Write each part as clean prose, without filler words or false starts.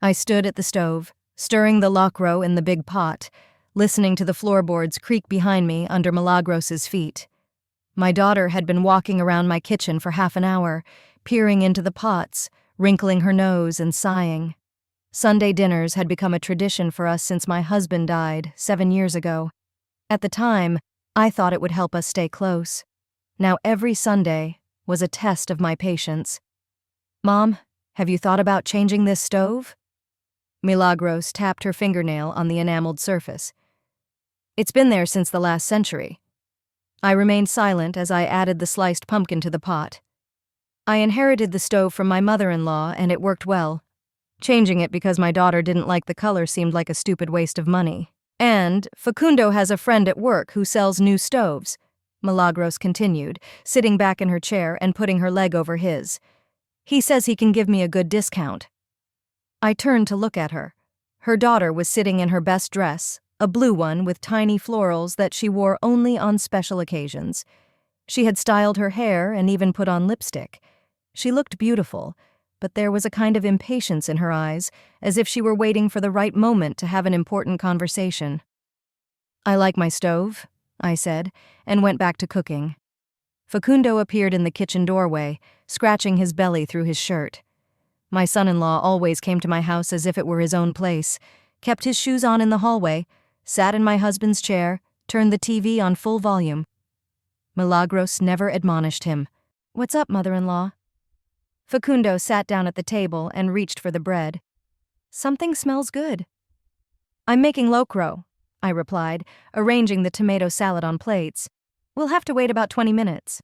I stood at the stove, stirring the locro in the big pot, listening to the floorboards creak behind me under Milagros's feet. My daughter had been walking around my kitchen for half an hour, peering into the pots, wrinkling her nose and sighing. Sunday dinners had become a tradition for us since my husband died 7 years ago. At the time, I thought it would help us stay close. Now every Sunday was a test of my patience. "Mom, have you thought about changing this stove?" Milagros tapped her fingernail on the enameled surface. "It's been there since the last century." I remained silent as I added the sliced pumpkin to the pot. I inherited the stove from my mother-in-law, and it worked well. Changing it because my daughter didn't like the color seemed like a stupid waste of money. "And Facundo has a friend at work who sells new stoves," Milagros continued, sitting back in her chair and putting her leg over his. "He says he can give me a good discount." I turned to look at her. Her daughter was sitting in her best dress, a blue one with tiny florals that she wore only on special occasions. She had styled her hair and even put on lipstick. She looked beautiful, but there was a kind of impatience in her eyes, as if she were waiting for the right moment to have an important conversation. "I like my stove," I said, and went back to cooking. Facundo appeared in the kitchen doorway, scratching his belly through his shirt. My son-in-law always came to my house as if it were his own place, kept his shoes on in the hallway, sat in my husband's chair, turned the TV on full volume. Milagros never admonished him. "What's up, mother-in-law?" Facundo sat down at the table and reached for the bread. "Something smells good." "I'm making locro," I replied, arranging the tomato salad on plates. "We'll have to wait about 20 minutes.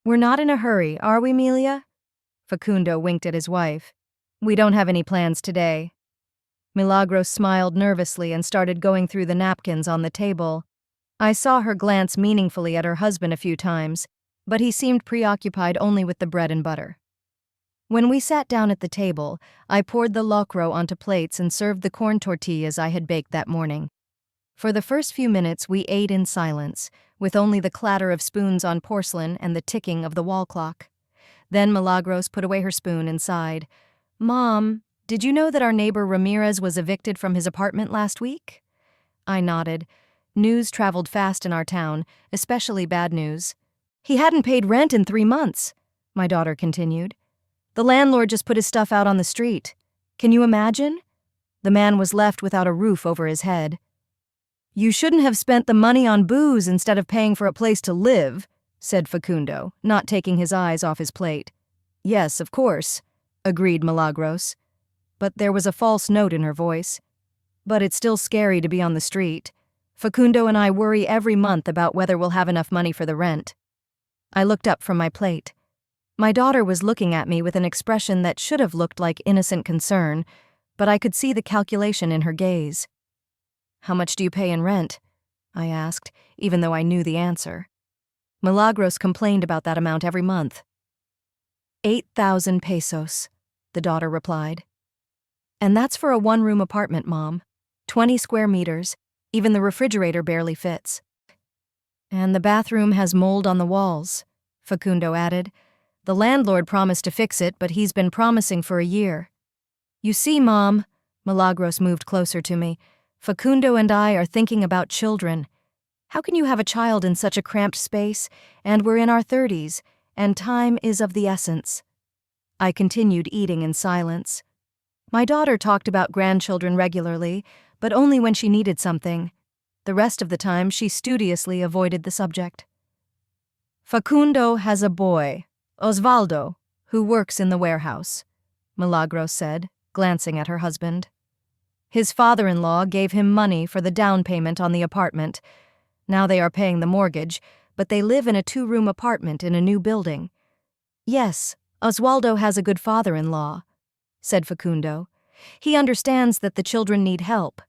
"We're not in a hurry, are we, Melia?" Facundo winked at his wife. "We don't have any plans today." Milagros smiled nervously and started going through the napkins on the table. I saw her glance meaningfully at her husband a few times, but he seemed preoccupied only with the bread and butter. When we sat down at the table, I poured the locro onto plates and served the corn tortillas I had baked that morning. For the first few minutes we ate in silence, with only the clatter of spoons on porcelain and the ticking of the wall clock. Then Milagros put away her spoon and sighed. "Mom, did you know that our neighbor Ramirez was evicted from his apartment last week?" I nodded. News traveled fast in our town, especially bad news. "He hadn't paid rent in 3 months," my daughter continued. "The landlord just put his stuff out on the street. Can you imagine? The man was left without a roof over his head." "You shouldn't have spent the money on booze instead of paying for a place to live," said Facundo, not taking his eyes off his plate. "Yes, of course," agreed Milagros. But there was a false note in her voice. "But it's still scary to be on the street. Facundo and I worry every month about whether we'll have enough money for the rent." I looked up from my plate. My daughter was looking at me with an expression that should have looked like innocent concern, but I could see the calculation in her gaze. "How much do you pay in rent?" I asked, even though I knew the answer. Milagros complained about that amount every month. 8,000 pesos, the daughter replied. "And that's for a one-room apartment, Mom. 20 square meters, even the refrigerator barely fits." "And the bathroom has mold on the walls," Facundo added. "The landlord promised to fix it, but he's been promising for a year." "You see, Mom," Milagros moved closer to me, "Facundo and I are thinking about children. How can you have a child in such a cramped space, and we're in our 30s, and time is of the essence?" I continued eating in silence. My daughter talked about grandchildren regularly, but only when she needed something. The rest of the time she studiously avoided the subject. "Facundo has a boy, Osvaldo, who works in the warehouse," Milagros said, glancing at her husband. "His father-in-law gave him money for the down payment on the apartment. Now they are paying the mortgage, but they live in a 2-room apartment in a new building." "Yes, Osvaldo has a good father-in-law," said Facundo. "He understands that the children need help.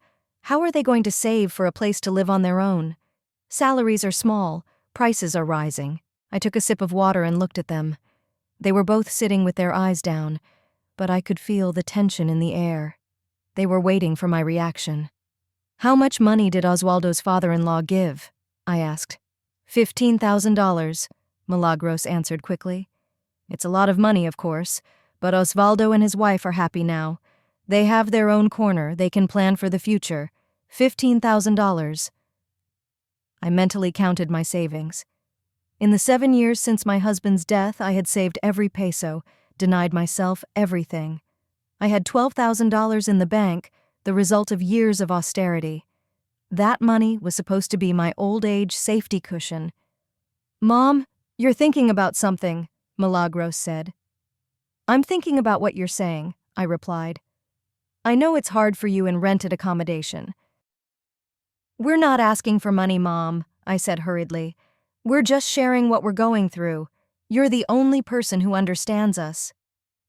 How are they going to save for a place to live on their own? Salaries are small, prices are rising." I took a sip of water and looked at them. They were both sitting with their eyes down, but I could feel the tension in the air. They were waiting for my reaction. "How much money did Osvaldo's father-in-law give?" I asked. $15,000, Milagros answered quickly. "It's a lot of money, of course, but Osvaldo and his wife are happy now. They have their own corner, they can plan for the future. $15,000. I mentally counted my savings. In the 7 years since my husband's death, I had saved every peso, denied myself everything. I had $12,000 in the bank, the result of years of austerity. That money was supposed to be my old age safety cushion. "Mom, you're thinking about something," Milagros said. "I'm thinking about what you're saying," I replied. "I know it's hard for you in rented accommodation." "We're not asking for money, Mom," I said hurriedly. "We're just sharing what we're going through. You're the only person who understands us."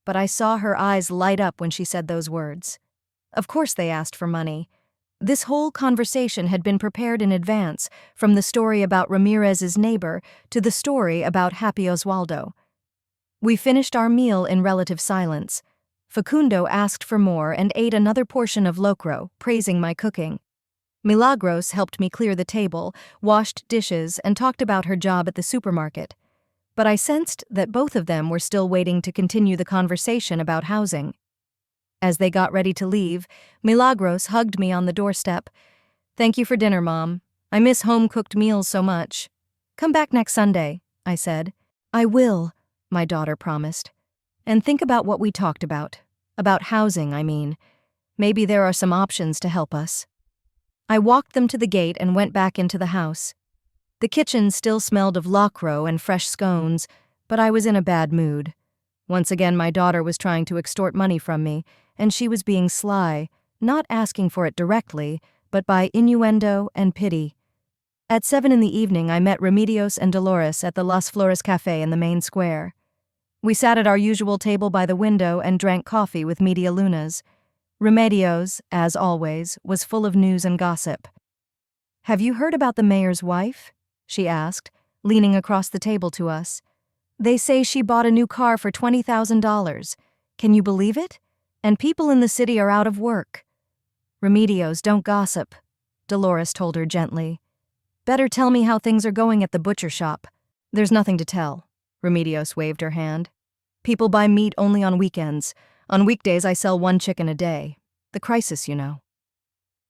But I saw her eyes light up when she said those words. Of course they asked for money. This whole conversation had been prepared in advance, from the story about Ramirez's neighbor to the story about Happy Oswaldo. We finished our meal in relative silence. Facundo asked for more and ate another portion of locro, praising my cooking. Milagros helped me clear the table, washed dishes, and talked about her job at the supermarket. But I sensed that both of them were still waiting to continue the conversation about housing. As they got ready to leave, Milagros hugged me on the doorstep. "Thank you for dinner, Mom. I miss home-cooked meals so much." "Come back next Sunday," I said. "I will," my daughter promised. "And think about what we talked about. About housing, I mean. Maybe there are some options to help us." I walked them to the gate and went back into the house. The kitchen still smelled of locro and fresh scones, but I was in a bad mood. Once again, my daughter was trying to extort money from me, and she was being sly, not asking for it directly, but by innuendo and pity. At 7 in the evening, I met Remedios and Dolores at the Las Flores Café in the main square. We sat at our usual table by the window and drank coffee with media lunas. Remedios, as always, was full of news and gossip. "Have you heard about the mayor's wife?" she asked, leaning across the table to us. "They say she bought a new car for $20,000. Can you believe it? And people in the city are out of work." "Remedios, don't gossip," Dolores told her gently. "Better tell me how things are going at the butcher shop." "There's nothing to tell," Remedios waved her hand. "People buy meat only on weekends. On weekdays I sell 1 chicken a day. The crisis, you know."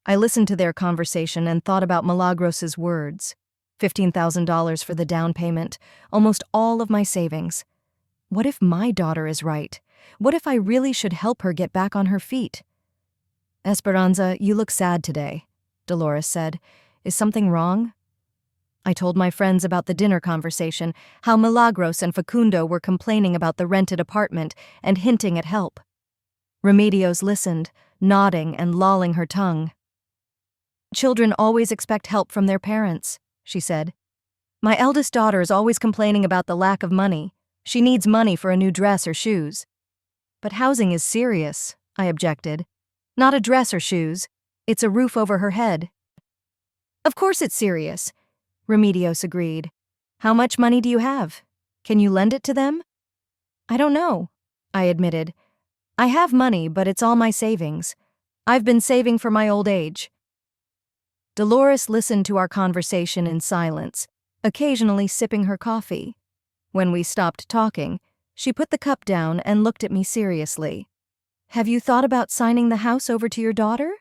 I listened to their conversation and thought about Milagros's words. $15,000 for the down payment, almost all of my savings. What if my daughter is right? What if I really should help her get back on her feet? "Esperanza, you look sad today," Dolores said. "Is something wrong?" I told my friends about the dinner conversation, how Milagros and Facundo were complaining about the rented apartment and hinting at help. Remedios listened, nodding and lolling her tongue. "Children always expect help from their parents," she said. "My eldest daughter is always complaining about the lack of money. She needs money for a new dress or shoes." "But housing is serious," I objected. "Not a dress or shoes. It's a roof over her head." "Of course it's serious," Remedios agreed. "How much money do you have? Can you lend it to them?" "I don't know," I admitted. "I have money, but it's all my savings. I've been saving for my old age." Dolores listened to our conversation in silence, occasionally sipping her coffee. When we stopped talking, she put the cup down and looked at me seriously. "Have you thought about signing the house over to your daughter?"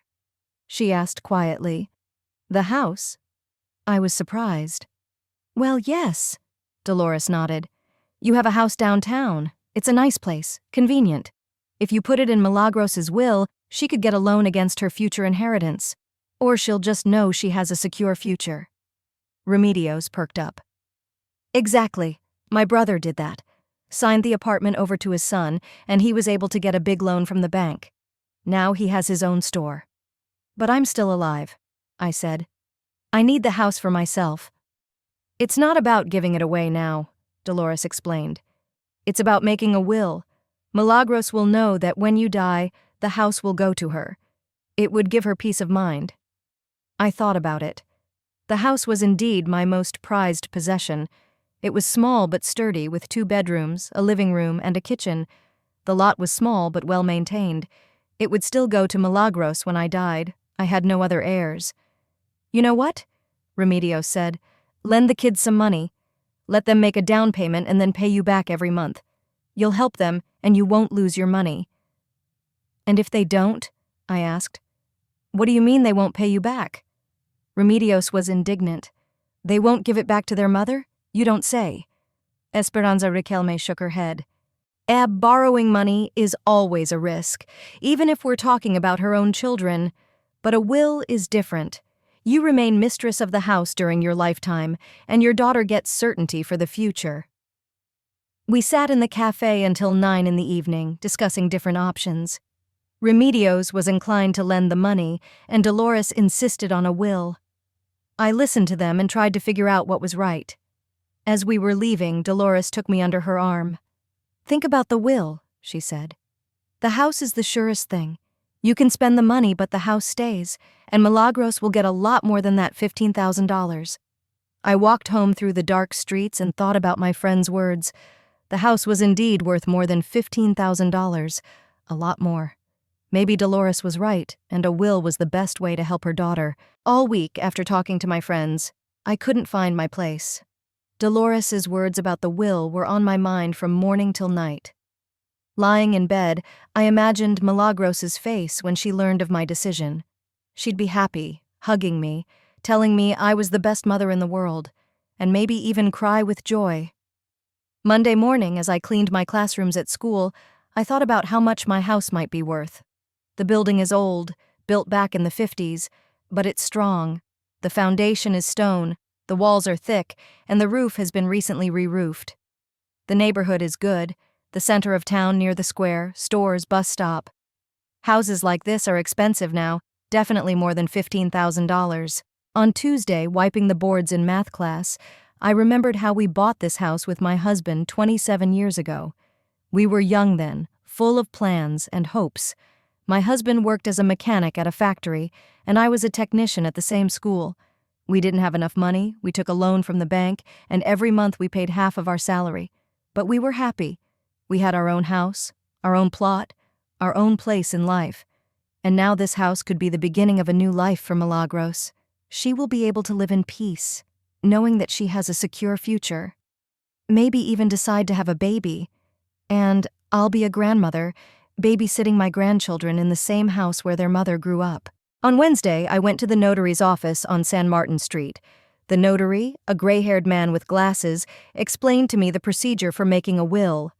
she asked quietly. "The house?" I was surprised. "Well, yes," Dolores nodded. "You have a house downtown. It's a nice place, convenient. If you put it in Milagros's will, she could get a loan against her future inheritance. Or she'll just know she has a secure future." Remedios perked up. "Exactly. My brother did that. Signed the apartment over to his son, and he was able to get a big loan from the bank. Now he has his own store." "But I'm still alive," I said. "I need the house for myself." "It's not about giving it away now," Dolores explained. "It's about making a will. Milagros will know that when you die, the house will go to her. It would give her peace of mind." I thought about it. The house was indeed my most prized possession. It was small but sturdy, with 2 bedrooms, a living room, and a kitchen. The lot was small but well maintained. It would still go to Milagros when I died. I had no other heirs. "You know what?" Remedios said. "Lend the kids some money. Let them make a down payment and then pay you back every month. You'll help them, and you won't lose your money." And if they don't? I asked. What do you mean they won't pay you back? Remedios was indignant. They won't give it back to their mother? You don't say. Esperanza Riquelme shook her head. Borrowing money is always a risk, even if we're talking about her own children. But a will is different. You remain mistress of the house during your lifetime, and your daughter gets certainty for the future. We sat in the cafe until 9 in the evening, discussing different options. Remedios was inclined to lend the money, and Dolores insisted on a will. I listened to them and tried to figure out what was right. As we were leaving, Dolores took me under her arm. Think about the will, she said. The house is the surest thing. You can spend the money, but the house stays, and Milagros will get a lot more than that $15,000. I walked home through the dark streets and thought about my friend's words. The house was indeed worth more than $15,000, a lot more. Maybe Dolores was right, and a will was the best way to help her daughter. All week, after talking to my friends, I couldn't find my place. Dolores's words about the will were on my mind from morning till night. Lying in bed, I imagined Milagros's face when she learned of my decision. She'd be happy, hugging me, telling me I was the best mother in the world, and maybe even cry with joy. Monday morning, as I cleaned my classrooms at school, I thought about how much my house might be worth. The building is old, built back in the 50s, but it's strong. The foundation is stone, the walls are thick, and the roof has been recently re-roofed. The neighborhood is good, the center of town near the square, stores, bus stop. Houses like this are expensive now, definitely more than $15,000. On Tuesday, wiping the boards in math class, I remembered how we bought this house with my husband 27 years ago. We were young then, full of plans and hopes. My husband worked as a mechanic at a factory, and I was a technician at the same school. We didn't have enough money, we took a loan from the bank, and every month we paid half of our salary. But we were happy. We had our own house, our own plot, our own place in life. And now this house could be the beginning of a new life for Milagros. She will be able to live in peace, knowing that she has a secure future. Maybe even decide to have a baby. And I'll be a grandmother, babysitting my grandchildren in the same house where their mother grew up. On Wednesday, I went to the notary's office on San Martin Street. The notary, a gray-haired man with glasses, explained to me the procedure for making a will.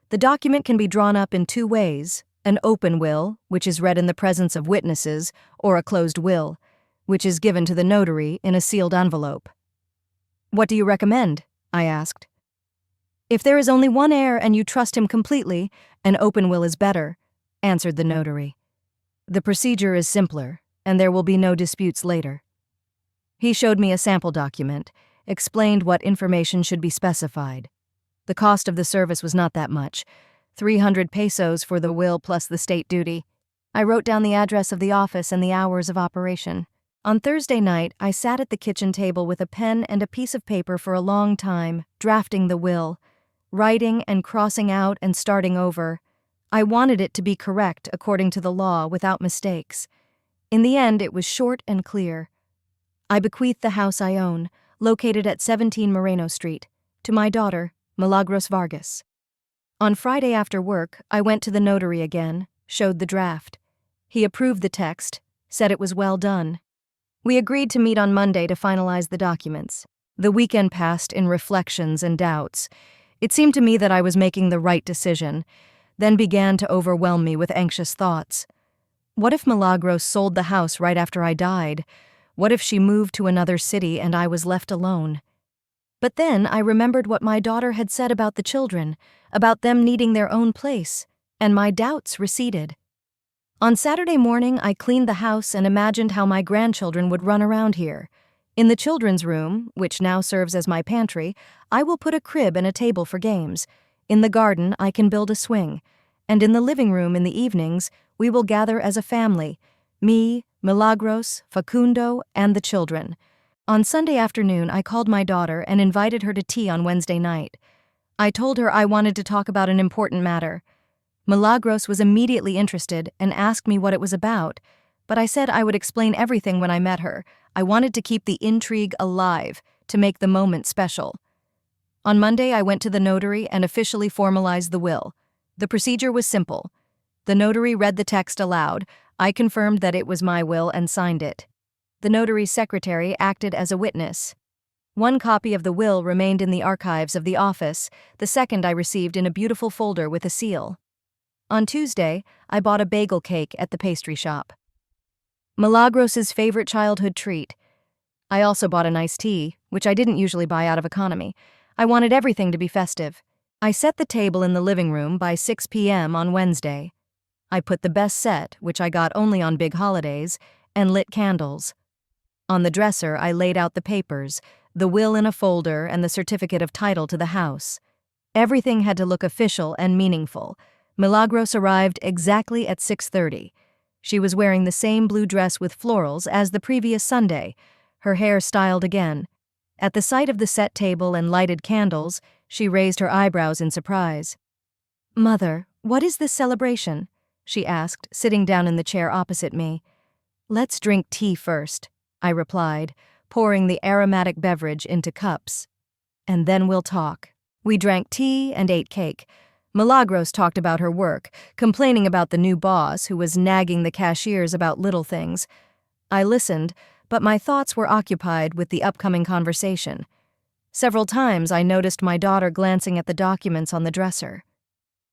The document can be drawn up in two ways: an open will, which is read in the presence of witnesses, or a closed will, which is given to the notary in a sealed envelope. What do you recommend? I asked. If there is only one heir and you trust him completely, an open will is better, answered the notary. The procedure is simpler, and there will be no disputes later. He showed me a sample document, explained what information should be specified. The cost of the service was not that much, 300 pesos for the will plus the state duty. I wrote down the address of the office and the hours of operation. On Thursday night, I sat at the kitchen table with a pen and a piece of paper for a long time, drafting the will, writing and crossing out and starting over. I wanted it to be correct according to the law without mistakes. In the end, it was short and clear. I bequeath the house I own, located at 17 Moreno Street, to my daughter, Milagros Vargas. On Friday after work, I went to the notary again, showed the draft. He approved the text, said it was well done. We agreed to meet on Monday to finalize the documents. The weekend passed in reflections and doubts. It seemed to me that I was making the right decision, then began to overwhelm me with anxious thoughts. What if Milagros sold the house right after I died? What if she moved to another city and I was left alone? But then I remembered what my daughter had said about the children, about them needing their own place, and my doubts receded. On Saturday morning, I cleaned the house and imagined how my grandchildren would run around here. In the children's room, which now serves as my pantry, I will put a crib and a table for games. In the garden, I can build a swing. And in the living room in the evenings, we will gather as a family, me, Milagros, Facundo, and the children. On Sunday afternoon, I called my daughter and invited her to tea on Wednesday night. I told her I wanted to talk about an important matter. Milagros was immediately interested and asked me what it was about, but I said I would explain everything when I met her. I wanted to keep the intrigue alive, to make the moment special. On Monday, I went to the notary and officially formalized the will. The procedure was simple. The notary read the text aloud. I confirmed that it was my will and signed it. The notary's secretary acted as a witness. One copy of the will remained in the archives of the office, the second I received in a beautiful folder with a seal. On Tuesday, I bought a bagel cake at the pastry shop. Milagros's favorite childhood treat. I also bought an iced tea, which I didn't usually buy out of economy. I wanted everything to be festive. I set the table in the living room by 6 p.m. on Wednesday. I put the best set, which I got only on big holidays, and lit candles. On the dresser, I laid out the papers, the will in a folder and the certificate of title to the house. Everything had to look official and meaningful. Milagros arrived exactly at 6:30. She was wearing the same blue dress with florals as the previous Sunday, her hair styled again. At the sight of the set table and lighted candles, she raised her eyebrows in surprise. "Mother, what is this celebration?" she asked, sitting down in the chair opposite me. "Let's drink tea first," I replied, pouring the aromatic beverage into cups. "And then we'll talk." We drank tea and ate cake. Milagros talked about her work, complaining about the new boss who was nagging the cashiers about little things. I listened, but my thoughts were occupied with the upcoming conversation. Several times I noticed my daughter glancing at the documents on the dresser.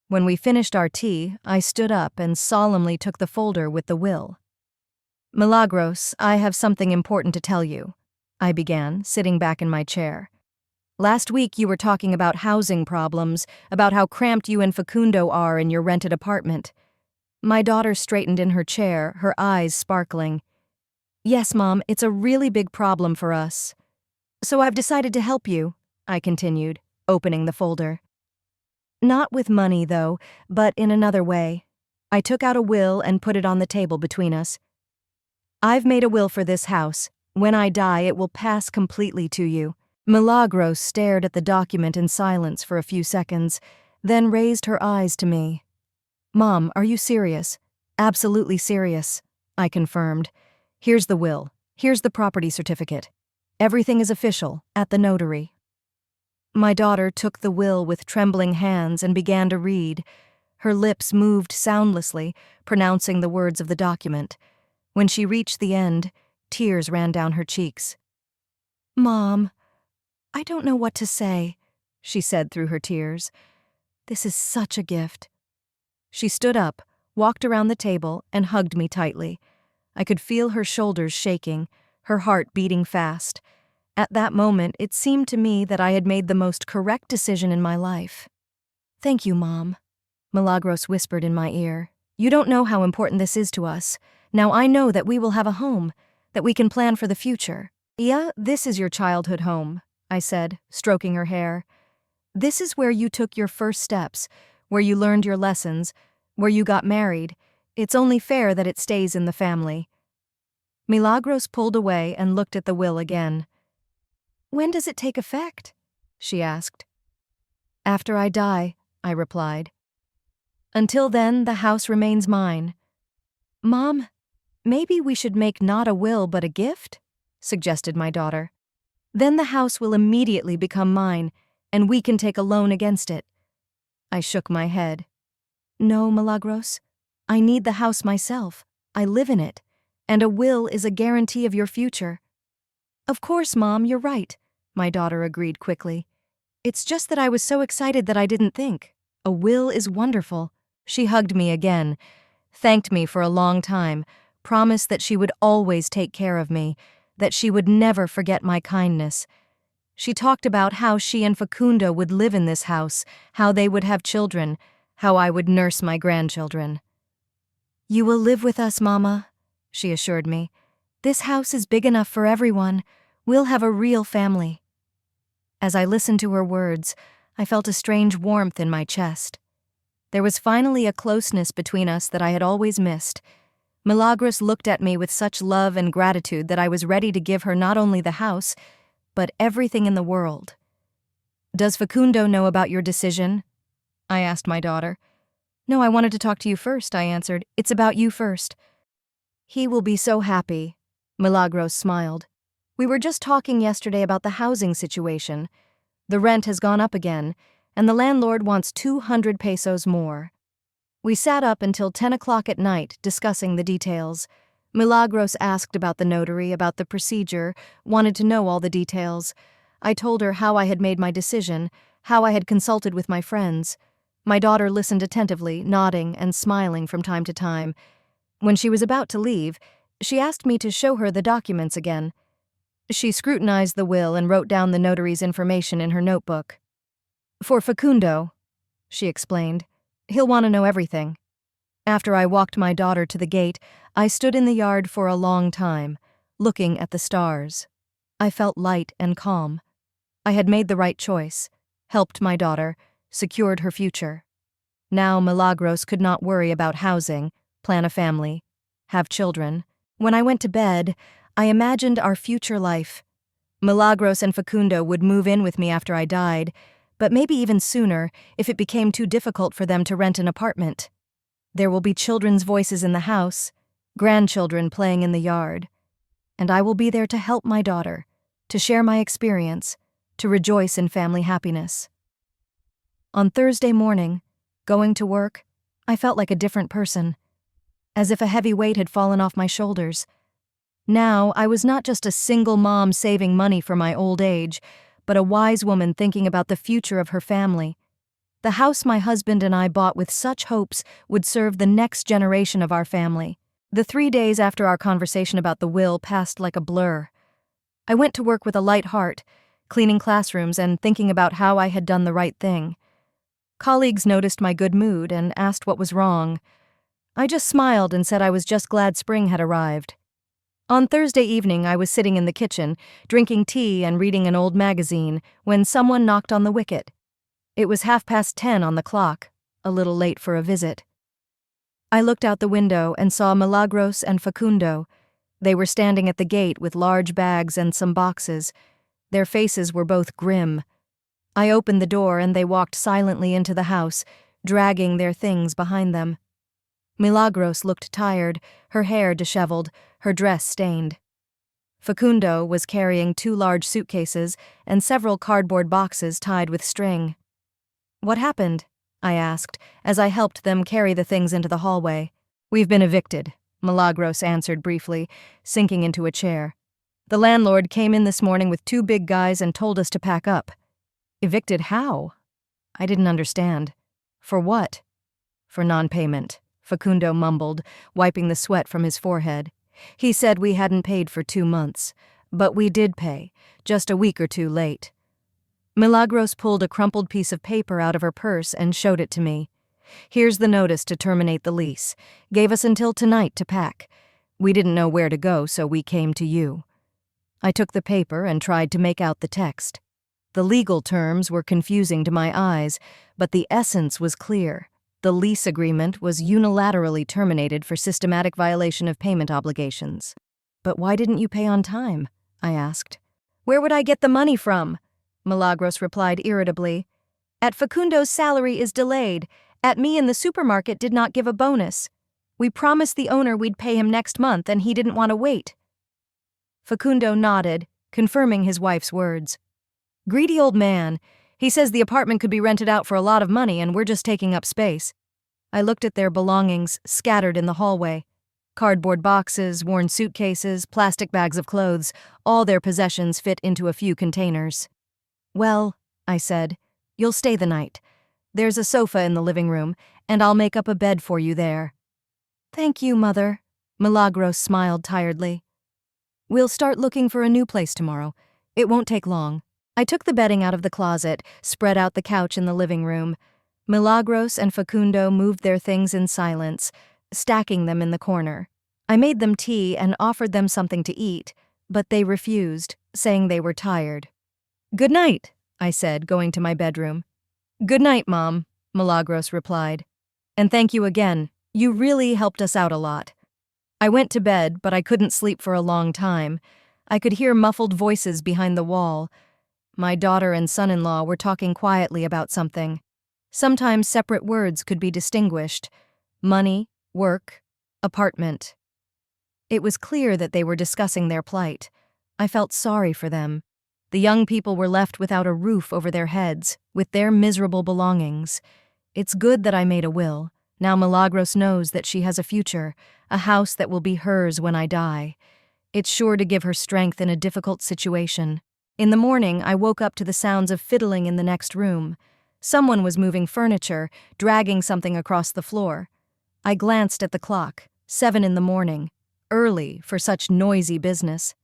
When we finished our tea, I stood up and solemnly took the folder with the will. "Milagros, I have something important to tell you," I began, sitting back in my chair. "Last week you were talking about housing problems, about how cramped you and Facundo are in your rented apartment." My daughter straightened in her chair, her eyes sparkling. "Yes, Mom, it's a really big problem for us. So I've decided to help you," I continued, opening the folder. "Not with money, though, but in another way. I took out a will and put it on the table between us. I've made a will for this house. When I die, it will pass completely to you." Milagros stared at the document in silence for a few seconds, then raised her eyes to me. "Mom, are you serious?" "Absolutely serious," I confirmed. "Here's the will. Here's the property certificate. Everything is official, at the notary." My daughter took the will with trembling hands and began to read. Her lips moved soundlessly, pronouncing the words of the document. When she reached the end, tears ran down her cheeks. "Mom, I don't know what to say," she said through her tears. "This is such a gift." She stood up, walked around the table, and hugged me tightly. I could feel her shoulders shaking, her heart beating fast. At that moment, it seemed to me that I had made the most correct decision in my life. "Thank you, Mom," Milagros whispered in my ear. "You don't know how important this is to us. Now I know that we will have a home, that we can plan for the future." "Yeah, this is your childhood home," I said, stroking her hair. "This is where you took your first steps, where you learned your lessons, where you got married. It's only fair that it stays in the family." Milagros pulled away and looked at the will again. "When does it take effect?" she asked. "After I die," I replied. "Until then, the house remains mine." "Mom, maybe we should make not a will but a gift?" suggested my daughter. "Then the house will immediately become mine, and we can take a loan against it." I shook my head. "No, Milagros. I need the house myself. I live in it, and a will is a guarantee of your future." "Of course, Mom, you're right," my daughter agreed quickly. "It's just that I was so excited that I didn't think. A will is wonderful." She hugged me again, thanked me for a long time, promised that she would always take care of me, that she would never forget my kindness. She talked about how she and Facundo would live in this house, how they would have children, how I would nurse my grandchildren. "You will live with us, Mama," she assured me. "This house is big enough for everyone. We'll have a real family." As I listened to her words, I felt a strange warmth in my chest. There was finally a closeness between us that I had always missed. Milagros looked at me with such love and gratitude that I was ready to give her not only the house, but everything in the world. "Does Facundo know about your decision?" I asked my daughter. "No, I wanted to talk to you first," I answered. "It's about you first." "He will be so happy," Milagros smiled. "We were just talking yesterday about the housing situation. The rent has gone up again, and the landlord wants 200 pesos more." We sat up until 10 o'clock at night discussing the details. Milagros asked about the notary, about the procedure, wanted to know all the details. I told her how I had made my decision, how I had consulted with my friends. My daughter listened attentively, nodding and smiling from time to time. When she was about to leave, she asked me to show her the documents again. She scrutinized the will and wrote down the notary's information in her notebook. "For Facundo," she explained. "He'll want to know everything." After I walked my daughter to the gate, I stood in the yard for a long time, looking at the stars. I felt light and calm. I had made the right choice, helped my daughter, secured her future. Now Milagros could not worry about housing, plan a family, have children. When I went to bed, I imagined our future life. Milagros and Facundo would move in with me after I died, but maybe even sooner if it became too difficult for them to rent an apartment. There will be children's voices in the house, grandchildren playing in the yard, and I will be there to help my daughter, to share my experience, to rejoice in family happiness. On Thursday morning, going to work, I felt like a different person, as if a heavy weight had fallen off my shoulders. Now, I was not just a single mom saving money for my old age, but a wise woman thinking about the future of her family. The house my husband and I bought with such hopes would serve the next generation of our family. The 3 days after our conversation about the will passed like a blur. I went to work with a light heart, cleaning classrooms and thinking about how I had done the right thing. Colleagues noticed my good mood and asked what was wrong. I just smiled and said I was just glad spring had arrived. On Thursday evening, I was sitting in the kitchen, drinking tea and reading an old magazine, when someone knocked on the wicket. It was 10:30 on the clock, a little late for a visit. I looked out the window and saw Milagros and Facundo. They were standing at the gate with large bags and some boxes. Their faces were both grim. I opened the door and they walked silently into the house, dragging their things behind them. Milagros looked tired, her hair disheveled, her dress stained. Facundo was carrying 2 large suitcases and several cardboard boxes tied with string. "What happened?" I asked, as I helped them carry the things into the hallway. "We've been evicted," Milagros answered briefly, sinking into a chair. "The landlord came in this morning with 2 big guys and told us to pack up." "Evicted how?" I didn't understand. "For what?" "For non-payment," Facundo mumbled, wiping the sweat from his forehead. "He said we hadn't paid for 2 months, but we did pay, just a week or 2 late." Milagros pulled a crumpled piece of paper out of her purse and showed it to me. "Here's the notice to terminate the lease. Gave us until tonight to pack. We didn't know where to go, so we came to you." I took the paper and tried to make out the text. The legal terms were confusing to my eyes, but the essence was clear. The lease agreement was unilaterally terminated for systematic violation of payment obligations. "But why didn't you pay on time?" I asked. "Where would I get the money from?" Milagros replied irritably. "At Facundo's salary is delayed. At me in the supermarket did not give a bonus. We promised the owner we'd pay him next month and he didn't want to wait." Facundo nodded, confirming his wife's words. "Greedy old man. He says the apartment could be rented out for a lot of money and we're just taking up space." I looked at their belongings scattered in the hallway. Cardboard boxes, worn suitcases, plastic bags of clothes, all their possessions fit into a few containers. "Well," I said, "you'll stay the night. There's a sofa in the living room, and I'll make up a bed for you there." "Thank you, Mother." Milagros smiled tiredly. "We'll start looking for a new place tomorrow. It won't take long." I took the bedding out of the closet, spread out the couch in the living room. Milagros and Facundo moved their things in silence, stacking them in the corner. I made them tea and offered them something to eat, but they refused, saying they were tired. "Good night," I said, going to my bedroom. "Good night, Mom," Milagros replied. "And thank you again. You really helped us out a lot." I went to bed, but I couldn't sleep for a long time. I could hear muffled voices behind the wall. My daughter and son-in-law were talking quietly about something. Sometimes separate words could be distinguished: money, work, apartment. It was clear that they were discussing their plight. I felt sorry for them. The young people were left without a roof over their heads, with their miserable belongings. It's good that I made a will. Now Milagros knows that she has a future, a house that will be hers when I die. It's sure to give her strength in a difficult situation. In the morning, I woke up to the sounds of fiddling in the next room. Someone was moving furniture, dragging something across the floor. I glanced at the clock, 7 in the morning, early for such noisy business.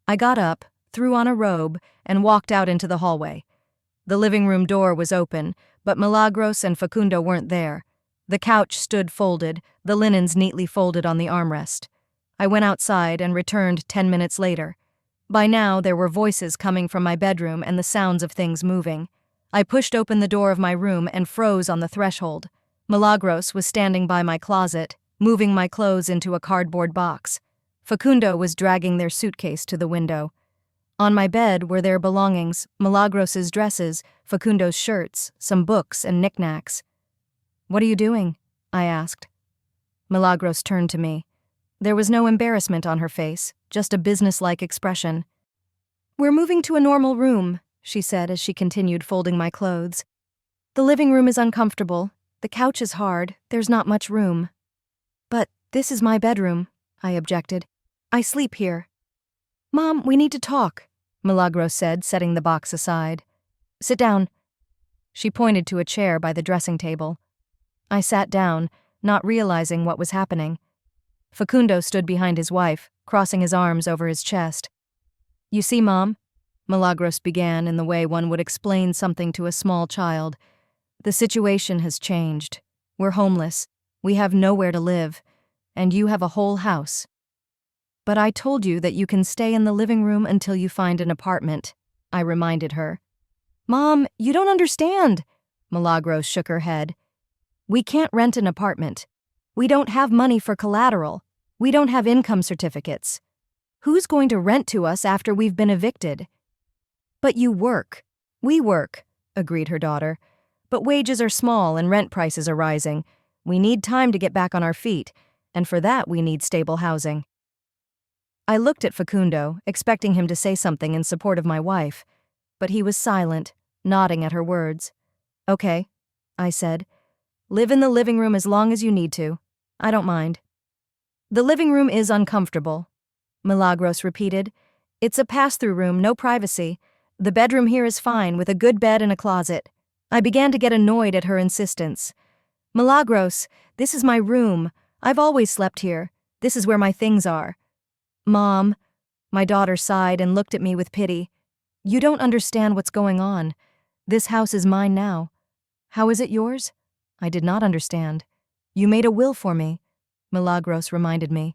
I got up, threw on a robe, and walked out into the hallway. The living room door was open, but Milagros and Facundo weren't there. The couch stood folded, the linens neatly folded on the armrest. I went outside and returned 10 minutes later. By now, there were voices coming from my bedroom and the sounds of things moving. I pushed open the door of my room and froze on the threshold. Milagros was standing by my closet, moving my clothes into a cardboard box. Facundo was dragging their suitcase to the window. On my bed were their belongings, Milagros's dresses, Facundo's shirts, some books and knickknacks. "What are you doing?" I asked. Milagros turned to me. There was no embarrassment on her face, just a businesslike expression. "We're moving to a normal room," she said as she continued folding my clothes. "The living room is uncomfortable. The couch is hard. There's not much room." "But this is my bedroom," I objected. "I sleep here." "Mom, we need to talk," Milagros said, setting the box aside. "Sit down." She pointed to a chair by the dressing table. I sat down, not realizing what was happening. Facundo stood behind his wife, crossing his arms over his chest. "You see, Mom," Milagros began in the way one would explain something to a small child. "The situation has changed. We're homeless. We have nowhere to live. And you have a whole house. But I told you that you can stay in the living room until you find an apartment," I reminded her. "Mom, you don't understand," Milagros shook her head. "We can't rent an apartment. We don't have money for collateral. We don't have income certificates. Who's going to rent to us after we've been evicted?" "But you work." "We work," agreed her daughter. "But wages are small and rent prices are rising. We need time to get back on our feet, and for that we need stable housing." I looked at Facundo, expecting him to say something in support of my wife, but he was silent, nodding at her words. "Okay," I said. "Live in the living room as long as you need to. I don't mind." "The living room is uncomfortable," Milagros repeated. "It's a pass-through room, no privacy. The bedroom here is fine, with a good bed and a closet." I began to get annoyed at her insistence. "Milagros, this is my room. I've always slept here. This is where my things are." "Mom," my daughter sighed and looked at me with pity. "You don't understand what's going on. This house is mine now." "How is it yours?" I did not understand. "You made a will for me," Milagros reminded me.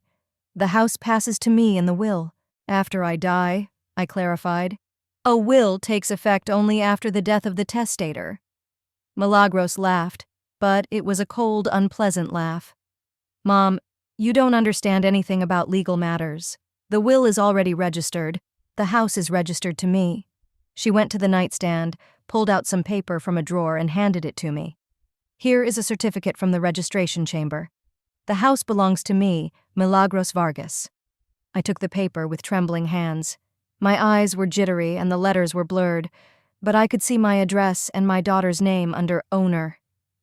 "The house passes to me in the will. After I die," I clarified. "A will takes effect only after the death of the testator." Milagros laughed, but it was a cold, unpleasant laugh. "Mom, you don't understand anything about legal matters. The will is already registered. The house is registered to me." She went to the nightstand, pulled out some paper from a drawer and handed it to me. "Here is a certificate from the registration chamber. The house belongs to me, Milagros Vargas." I took the paper with trembling hands. My eyes were jittery and the letters were blurred, but I could see my address and my daughter's name under owner.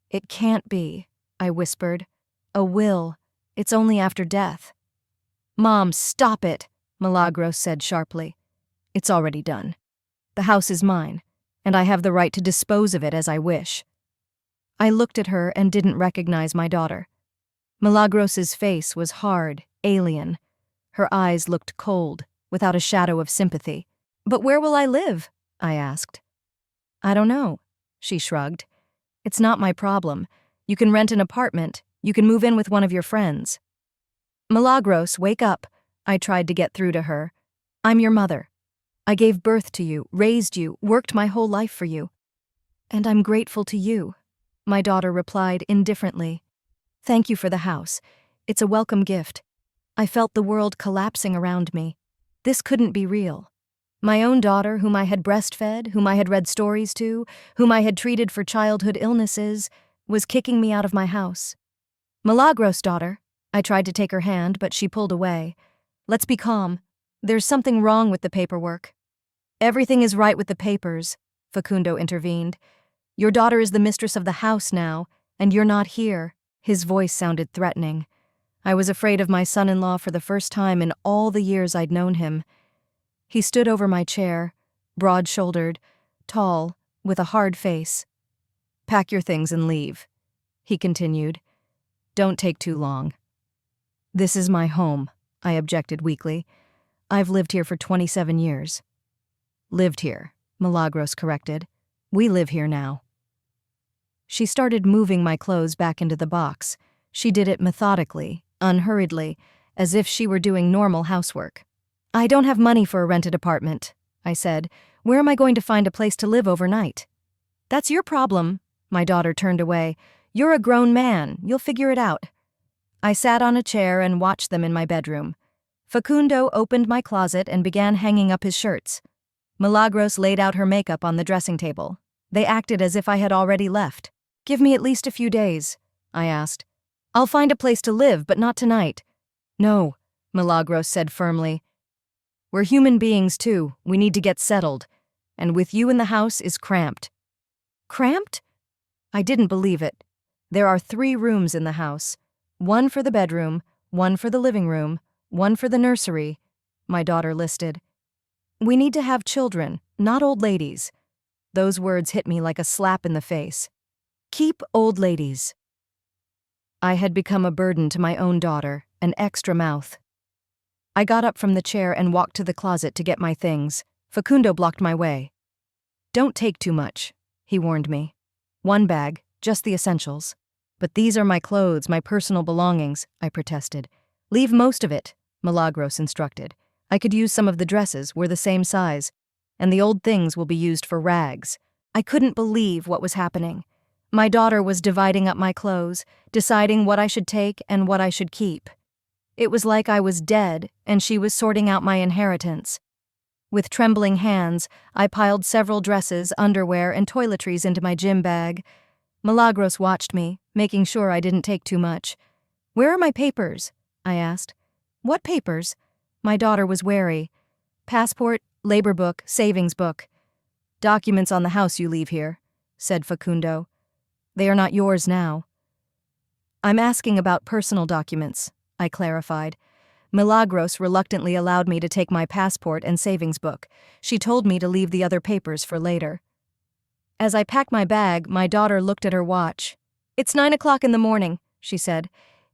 "It can't be," I whispered. "A will. It's only after death." "Mom, stop it," Milagros said sharply. "It's already done. The house is mine, and I have the right to dispose of it as I wish." I looked at her and didn't recognize my daughter. Milagros's face was hard, alien. Her eyes looked cold, without a shadow of sympathy. "But where will I live?" I asked. "I don't know," she shrugged. "It's not my problem. You can rent an apartment. You can move in with one of your friends." "Milagros, wake up," I tried to get through to her. "I'm your mother. I gave birth to you, raised you, worked my whole life for you. And I'm grateful to you," my daughter replied indifferently. "Thank you for the house. It's a welcome gift." I felt the world collapsing around me. This couldn't be real. My own daughter, whom I had breastfed, whom I had read stories to, whom I had treated for childhood illnesses, was kicking me out of my house. "Milagros, daughter." I tried to take her hand, but she pulled away. "Let's be calm. There's something wrong with the paperwork." "Everything is right with the papers," Facundo intervened. "Your daughter is the mistress of the house now, and you're not here. His voice sounded threatening. I was afraid of my son-in-law for the first time in all the years I'd known him. He stood over my chair, broad-shouldered, tall, with a hard face. "Pack your things and leave," he continued. "Don't take too long." "This is my home," I objected weakly. "I've lived here for 27 years. "Lived here," Milagros corrected. "We live here now." She started moving my clothes back into the box. She did it methodically, unhurriedly, as if she were doing normal housework. "I don't have money for a rented apartment," I said. "Where am I going to find a place to live overnight?" "That's your problem." My daughter turned away. "You're a grown man. You'll figure it out." I sat on a chair and watched them in my bedroom. Facundo opened my closet and began hanging up his shirts. Milagros laid out her makeup on the dressing table. They acted as if I had already left. "Give me at least a few days," I asked. "I'll find a place to live, but not tonight." "No," Milagros said firmly. "We're human beings too. We need to get settled. And with you in the house is cramped." "Cramped?" I didn't believe it. There are 3 rooms in the house. 1 for the bedroom, 1 for the living room, 1 for the nursery, my daughter listed. "We need to have children, not old ladies." Those words hit me like a slap in the face. "Keep old ladies." I had become a burden to my own daughter, an extra mouth. I got up from the chair and walked to the closet to get my things. Facundo blocked my way. "Don't take too much," he warned me. "1 bag, just the essentials." "But these are my clothes, my personal belongings," I protested. "Leave most of it," Milagros instructed. "I could use some of the dresses, we're the same size, and the old things will be used for rags." I couldn't believe what was happening. My daughter was dividing up my clothes, deciding what I should take and what I should keep. It was like I was dead, and she was sorting out my inheritance. With trembling hands, I piled several dresses, underwear, and toiletries into my gym bag. Milagros watched me, making sure I didn't take too much. "Where are my papers?" I asked. "What papers?" My daughter was wary. "Passport, labor book, savings book." "Documents on the house you leave here," said Facundo. "They are not yours now." "I'm asking about personal documents," I clarified. Milagros reluctantly allowed me to take my passport and savings book. She told me to leave the other papers for later. As I packed my bag, my daughter looked at her watch. "It's 9 o'clock in the morning," she said.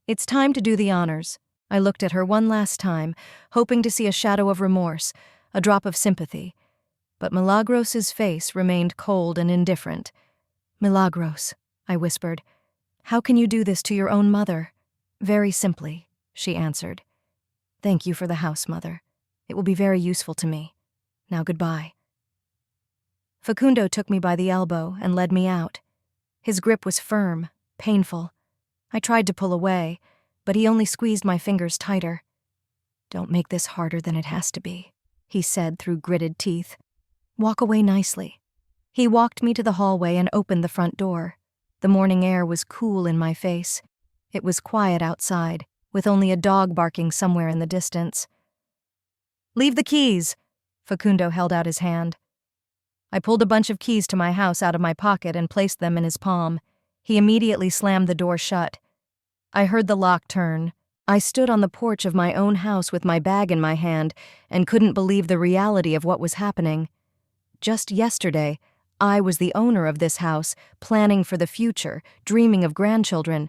"It's time to do the honors." I looked at her one last time, hoping to see a shadow of remorse, a drop of sympathy. But Milagros's face remained cold and indifferent. "Milagros," I whispered, "how can you do this to your own mother?" "Very simply," she answered. "Thank you for the house, Mother. It will be very useful to me. Now goodbye." Facundo took me by the elbow and led me out. His grip was firm, painful. I tried to pull away, but he only squeezed my fingers tighter. "Don't make this harder than it has to be," he said through gritted teeth. "Walk away nicely." He walked me to the hallway and opened the front door. The morning air was cool in my face. It was quiet outside, with only a dog barking somewhere in the distance. "Leave the keys," Facundo held out his hand. I pulled a bunch of keys to my house out of my pocket and placed them in his palm. He immediately slammed the door shut. I heard the lock turn. I stood on the porch of my own house with my bag in my hand and couldn't believe the reality of what was happening. Just yesterday, I was the owner of this house, planning for the future, dreaming of grandchildren.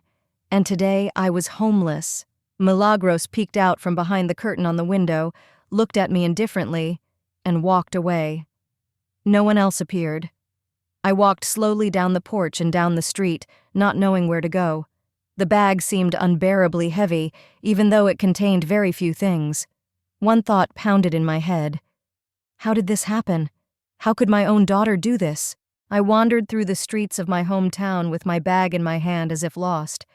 And today I was homeless. Milagros peeked out from behind the curtain on the window, looked at me indifferently, and walked away. No one else appeared. I walked slowly down the porch and down the street, not knowing where to go. The bag seemed unbearably heavy, even though it contained very few things. One thought pounded in my head. How did this happen? How could my own daughter do this? I wandered through the streets of my hometown with my bag in my hand as if lost.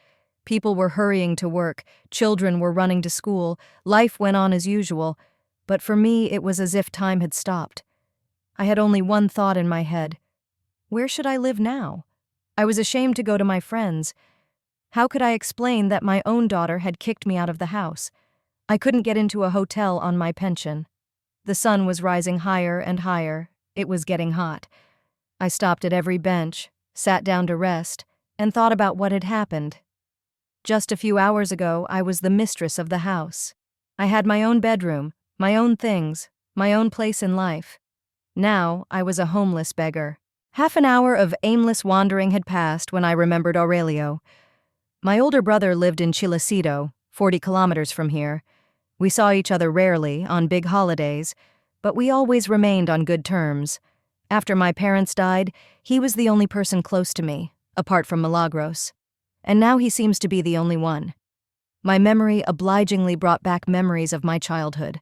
People were hurrying to work, children were running to school, life went on as usual, but for me it was as if time had stopped. I had only one thought in my head. Where should I live now? I was ashamed to go to my friends. How could I explain that my own daughter had kicked me out of the house? I couldn't get into a hotel on my pension. The sun was rising higher and higher. It was getting hot. I stopped at every bench, sat down to rest, and thought about what had happened. Just a few hours ago, I was the mistress of the house. I had my own bedroom, my own things, my own place in life. Now, I was a homeless beggar. Half an hour of aimless wandering had passed when I remembered Aurelio. My older brother lived in Chilecido, 40 kilometers from here. We saw each other rarely, on big holidays, but we always remained on good terms. After my parents died, he was the only person close to me, apart from Milagros. And now he seems to be the only one. My memory obligingly brought back memories of my childhood.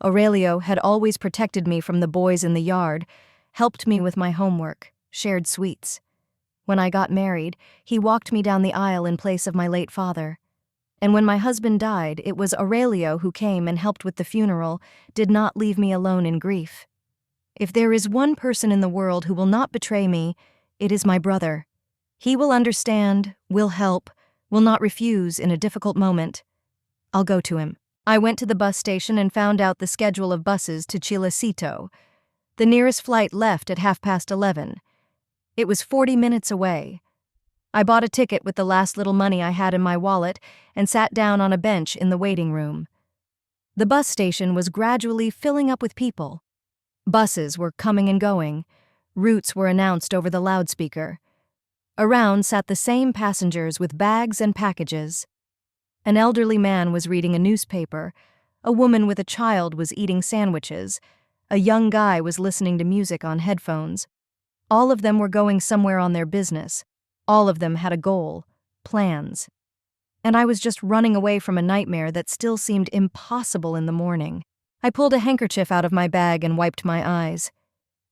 Aurelio had always protected me from the boys in the yard, helped me with my homework, shared sweets. When I got married, he walked me down the aisle in place of my late father. And when my husband died, it was Aurelio who came and helped with the funeral, did not leave me alone in grief. If there is one person in the world who will not betray me, it is my brother. He will understand, will help, will not refuse in a difficult moment. I'll go to him. I went to the bus station and found out the schedule of buses to Chilecito. The nearest flight left at 11:30. It was 40 minutes away. I bought a ticket with the last little money I had in my wallet and sat down on a bench in the waiting room. The bus station was gradually filling up with people. Buses were coming and going. Routes were announced over the loudspeaker. Around sat the same passengers with bags and packages. An elderly man was reading a newspaper. A woman with a child was eating sandwiches. A young guy was listening to music on headphones. All of them were going somewhere on their business. All of them had a goal, plans. And I was just running away from a nightmare that still seemed impossible in the morning. I pulled a handkerchief out of my bag and wiped my eyes.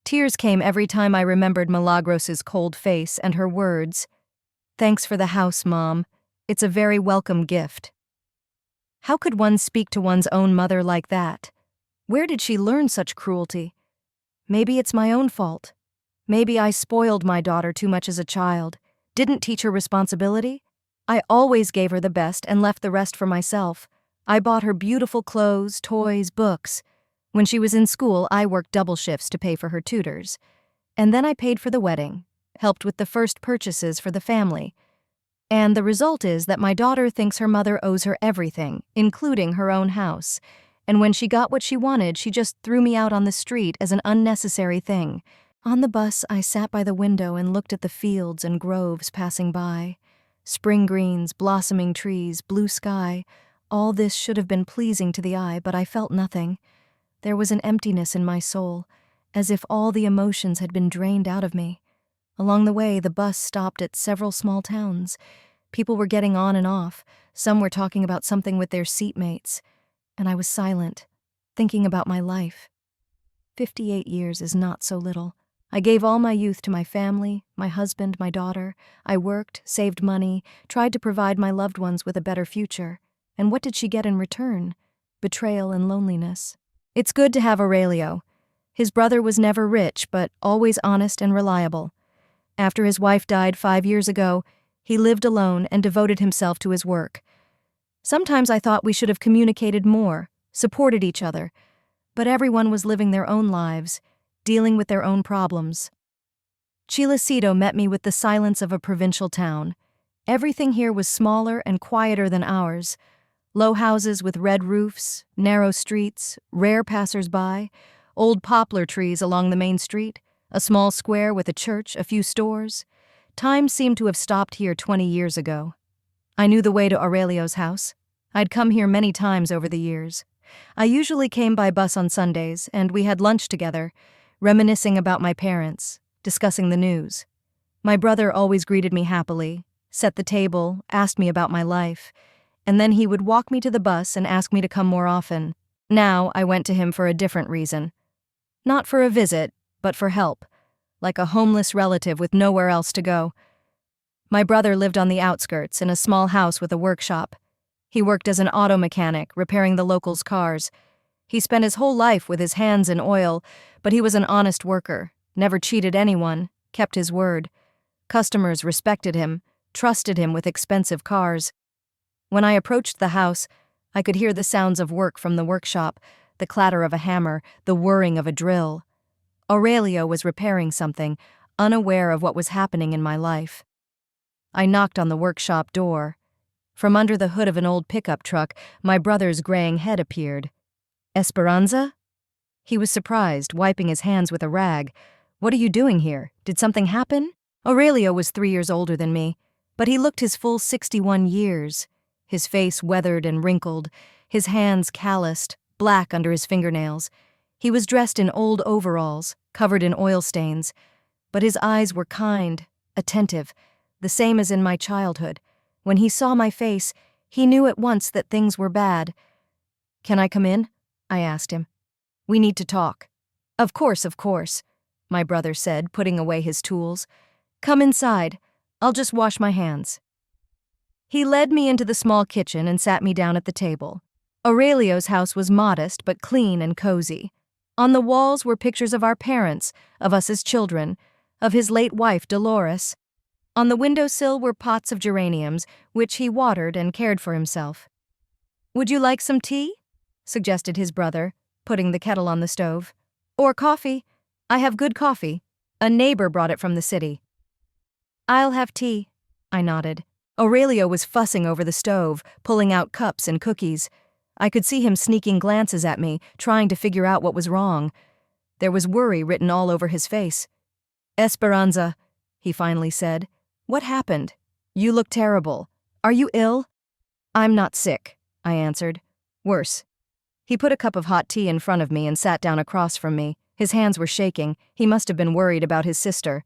Tears came every time I remembered Milagros's cold face and her words, "Thanks for the house, Mom. It's a very welcome gift." How could one speak to one's own mother like that? Where did she learn such cruelty? Maybe it's my own fault. Maybe I spoiled my daughter too much as a child, didn't teach her responsibility. I always gave her the best and left the rest for myself. I bought her beautiful clothes, toys, books. When she was in school, I worked double shifts to pay for her tutors. And then I paid for the wedding, helped with the first purchases for the family. And the result is that my daughter thinks her mother owes her everything, including her own house. And when she got what she wanted, she just threw me out on the street as an unnecessary thing. On the bus, I sat by the window and looked at the fields and groves passing by. Spring greens, blossoming trees, blue sky. All this should have been pleasing to the eye, but I felt nothing. There was an emptiness in my soul, as if all the emotions had been drained out of me. Along the way, the bus stopped at several small towns. People were getting on and off. Some were talking about something with their seatmates. And I was silent, thinking about my life. 58 years is not so little. I gave all my youth to my family, my husband, my daughter. I worked, saved money, tried to provide my loved ones with a better future. And what did she get in return? Betrayal and loneliness. It's good to have Aurelio. His brother was never rich, but always honest and reliable. After his wife died 5 years ago, he lived alone and devoted himself to his work. Sometimes I thought we should have communicated more, supported each other, but everyone was living their own lives, dealing with their own problems. Chilecito met me with the silence of a provincial town. Everything here was smaller and quieter than ours. Low houses with red roofs, narrow streets, rare passers-by, old poplar trees along the main street, a small square with a church, a few stores. Time seemed to have stopped here 20 years ago. I knew the way to Aurelio's house. I'd come here many times over the years. I usually came by bus on Sundays, and we had lunch together, reminiscing about my parents, discussing the news. My brother always greeted me happily, set the table, asked me about my life, and then he would walk me to the bus and ask me to come more often. Now I went to him for a different reason. Not for a visit, but for help, like a homeless relative with nowhere else to go. My brother lived on the outskirts in a small house with a workshop. He worked as an auto mechanic, repairing the locals' cars. He spent his whole life with his hands in oil, but he was an honest worker, never cheated anyone, kept his word. Customers respected him, trusted him with expensive cars. When I approached the house, I could hear the sounds of work from the workshop, the clatter of a hammer, the whirring of a drill. Aurelio was repairing something, unaware of what was happening in my life. I knocked on the workshop door. From under the hood of an old pickup truck, my brother's graying head appeared. Esperanza? He was surprised, wiping his hands with a rag. What are you doing here? Did something happen? Aurelio was 3 years older than me, but he looked his full 61 years. His face weathered and wrinkled, his hands calloused, black under his fingernails. He was dressed in old overalls, covered in oil stains, but his eyes were kind, attentive, the same as in my childhood. When he saw my face, he knew at once that things were bad. "Can I come in?" I asked him. "We need to talk." Of course," my brother said, putting away his tools. "Come inside. I'll just wash my hands." He led me into the small kitchen and sat me down at the table. Aurelio's house was modest but clean and cozy. On the walls were pictures of our parents, of us as children, of his late wife, Dolores. On the windowsill were pots of geraniums, which he watered and cared for himself. "Would you like some tea?" suggested his brother, putting the kettle on the stove. "Or coffee? I have good coffee. A neighbor brought it from the city." "I'll have tea," I nodded. Aurelio was fussing over the stove, pulling out cups and cookies. I could see him sneaking glances at me, trying to figure out what was wrong. There was worry written all over his face. "Esperanza," he finally said, "what happened? You look terrible. Are you ill?" "I'm not sick," I answered. "Worse." He put a cup of hot tea in front of me and sat down across from me. His hands were shaking. He must have been worried about his sister.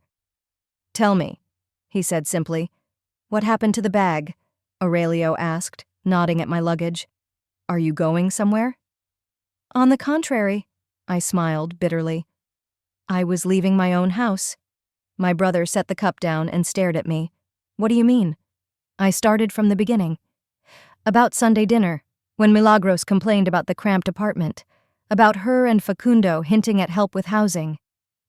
"Tell me," he said simply. "What happened to the bag?" Aurelio asked, nodding at my luggage. "Are you going somewhere?" "On the contrary," I smiled bitterly. "I was leaving my own house." My brother set the cup down and stared at me. "What do you mean?" I started from the beginning. About Sunday dinner, when Milagros complained about the cramped apartment, about her and Facundo hinting at help with housing,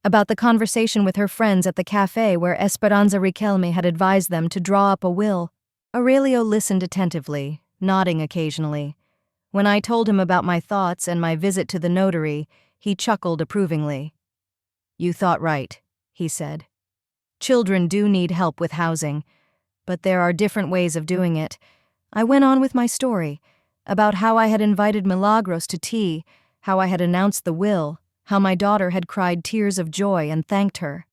about the conversation with her friends at the cafe where Esperanza Riquelme had advised them to draw up a will. Aurelio listened attentively, nodding occasionally. When I told him about my thoughts and my visit to the notary, he chuckled approvingly. "You thought right," he said. "Children do need help with housing, but there are different ways of doing it." I went on with my story, about how I had invited Milagros to tea, how I had announced the will, how my daughter had cried tears of joy and thanked her.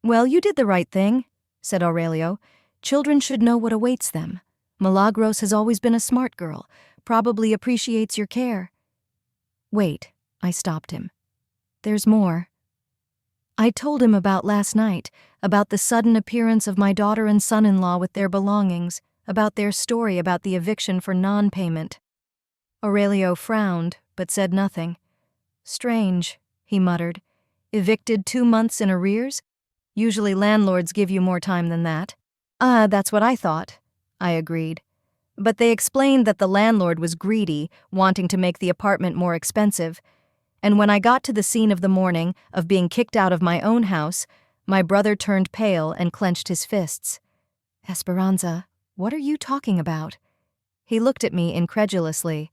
"Well, you did the right thing," said Aurelio. "Children should know what awaits them. Milagros has always been a smart girl, probably appreciates your care." "Wait," I stopped him. "There's more." I told him about last night, about the sudden appearance of my daughter and son-in-law with their belongings, about their story about the eviction for non-payment. Aurelio frowned, but said nothing. "Strange," he muttered. "Evicted 2 months in arrears? Usually landlords give you more time than that." That's what I thought," I agreed. But they explained that the landlord was greedy, wanting to make the apartment more expensive. And when I got to the scene of the morning, of being kicked out of my own house, my brother turned pale and clenched his fists. "Esperanza, what are you talking about?" He looked at me incredulously.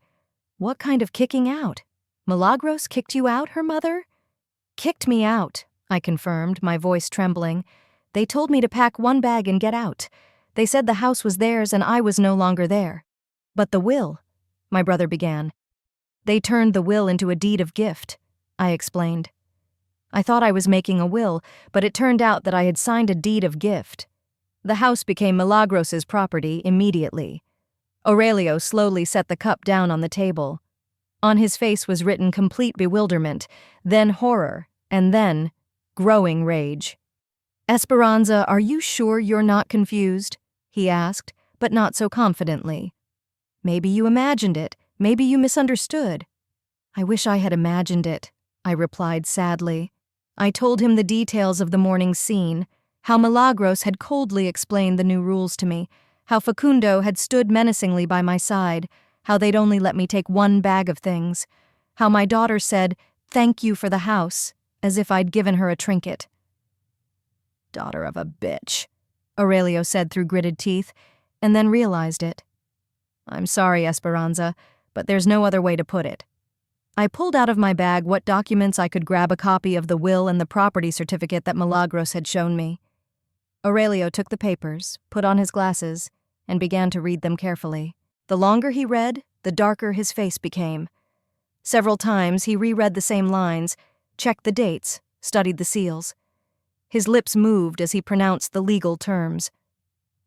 "What kind of kicking out? Milagros kicked you out, her mother?" "Kicked me out," I confirmed, my voice trembling. "They told me to pack one bag and get out. They said the house was theirs and I was no longer there." "But the will," my brother began. "They turned the will into a deed of gift," I explained. I thought I was making a will, but it turned out that I had signed a deed of gift. The house became Milagros's property immediately. Aurelio slowly set the cup down on the table. On his face was written complete bewilderment, then horror, and then growing rage. "Esperanza, are you sure you're not confused?" he asked, but not so confidently. "Maybe you imagined it. Maybe you misunderstood." "I wish I had imagined it," I replied sadly. I told him the details of the morning's scene, how Milagros had coldly explained the new rules to me, how Facundo had stood menacingly by my side, how they'd only let me take one bag of things, how my daughter said, "Thank you for the house," as if I'd given her a trinket. "Daughter of a bitch," Aurelio said through gritted teeth, and then realized it. "I'm sorry, Esperanza, but there's no other way to put it." I pulled out of my bag what documents I could grab a copy of the will and the property certificate that Milagros had shown me. Aurelio took the papers, put on his glasses, and began to read them carefully. The longer he read, the darker his face became. Several times he reread the same lines, checked the dates, studied the seals. His lips moved as he pronounced the legal terms.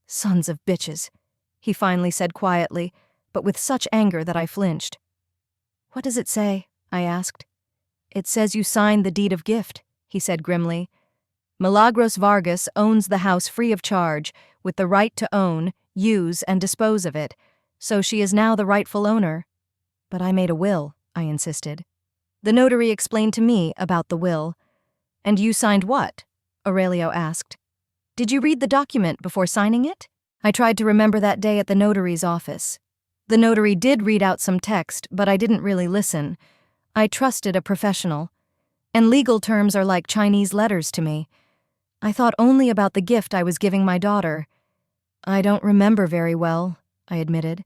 "Sons of bitches," he finally said quietly, but with such anger that I flinched. "What does it say?" I asked. "It says you signed the deed of gift," he said grimly. "Milagros Vargas owns the house free of charge, with the right to own, use, and dispose of it, so she is now the rightful owner." "But I made a will," I insisted. The notary explained to me about the will. "And you signed what?" Aurelio asked. "Did you read the document before signing it?" I tried to remember that day at the notary's office. The notary did read out some text, but I didn't really listen. I trusted a professional. And legal terms are like Chinese letters to me. I thought only about the gift I was giving my daughter. "I don't remember very well," I admitted.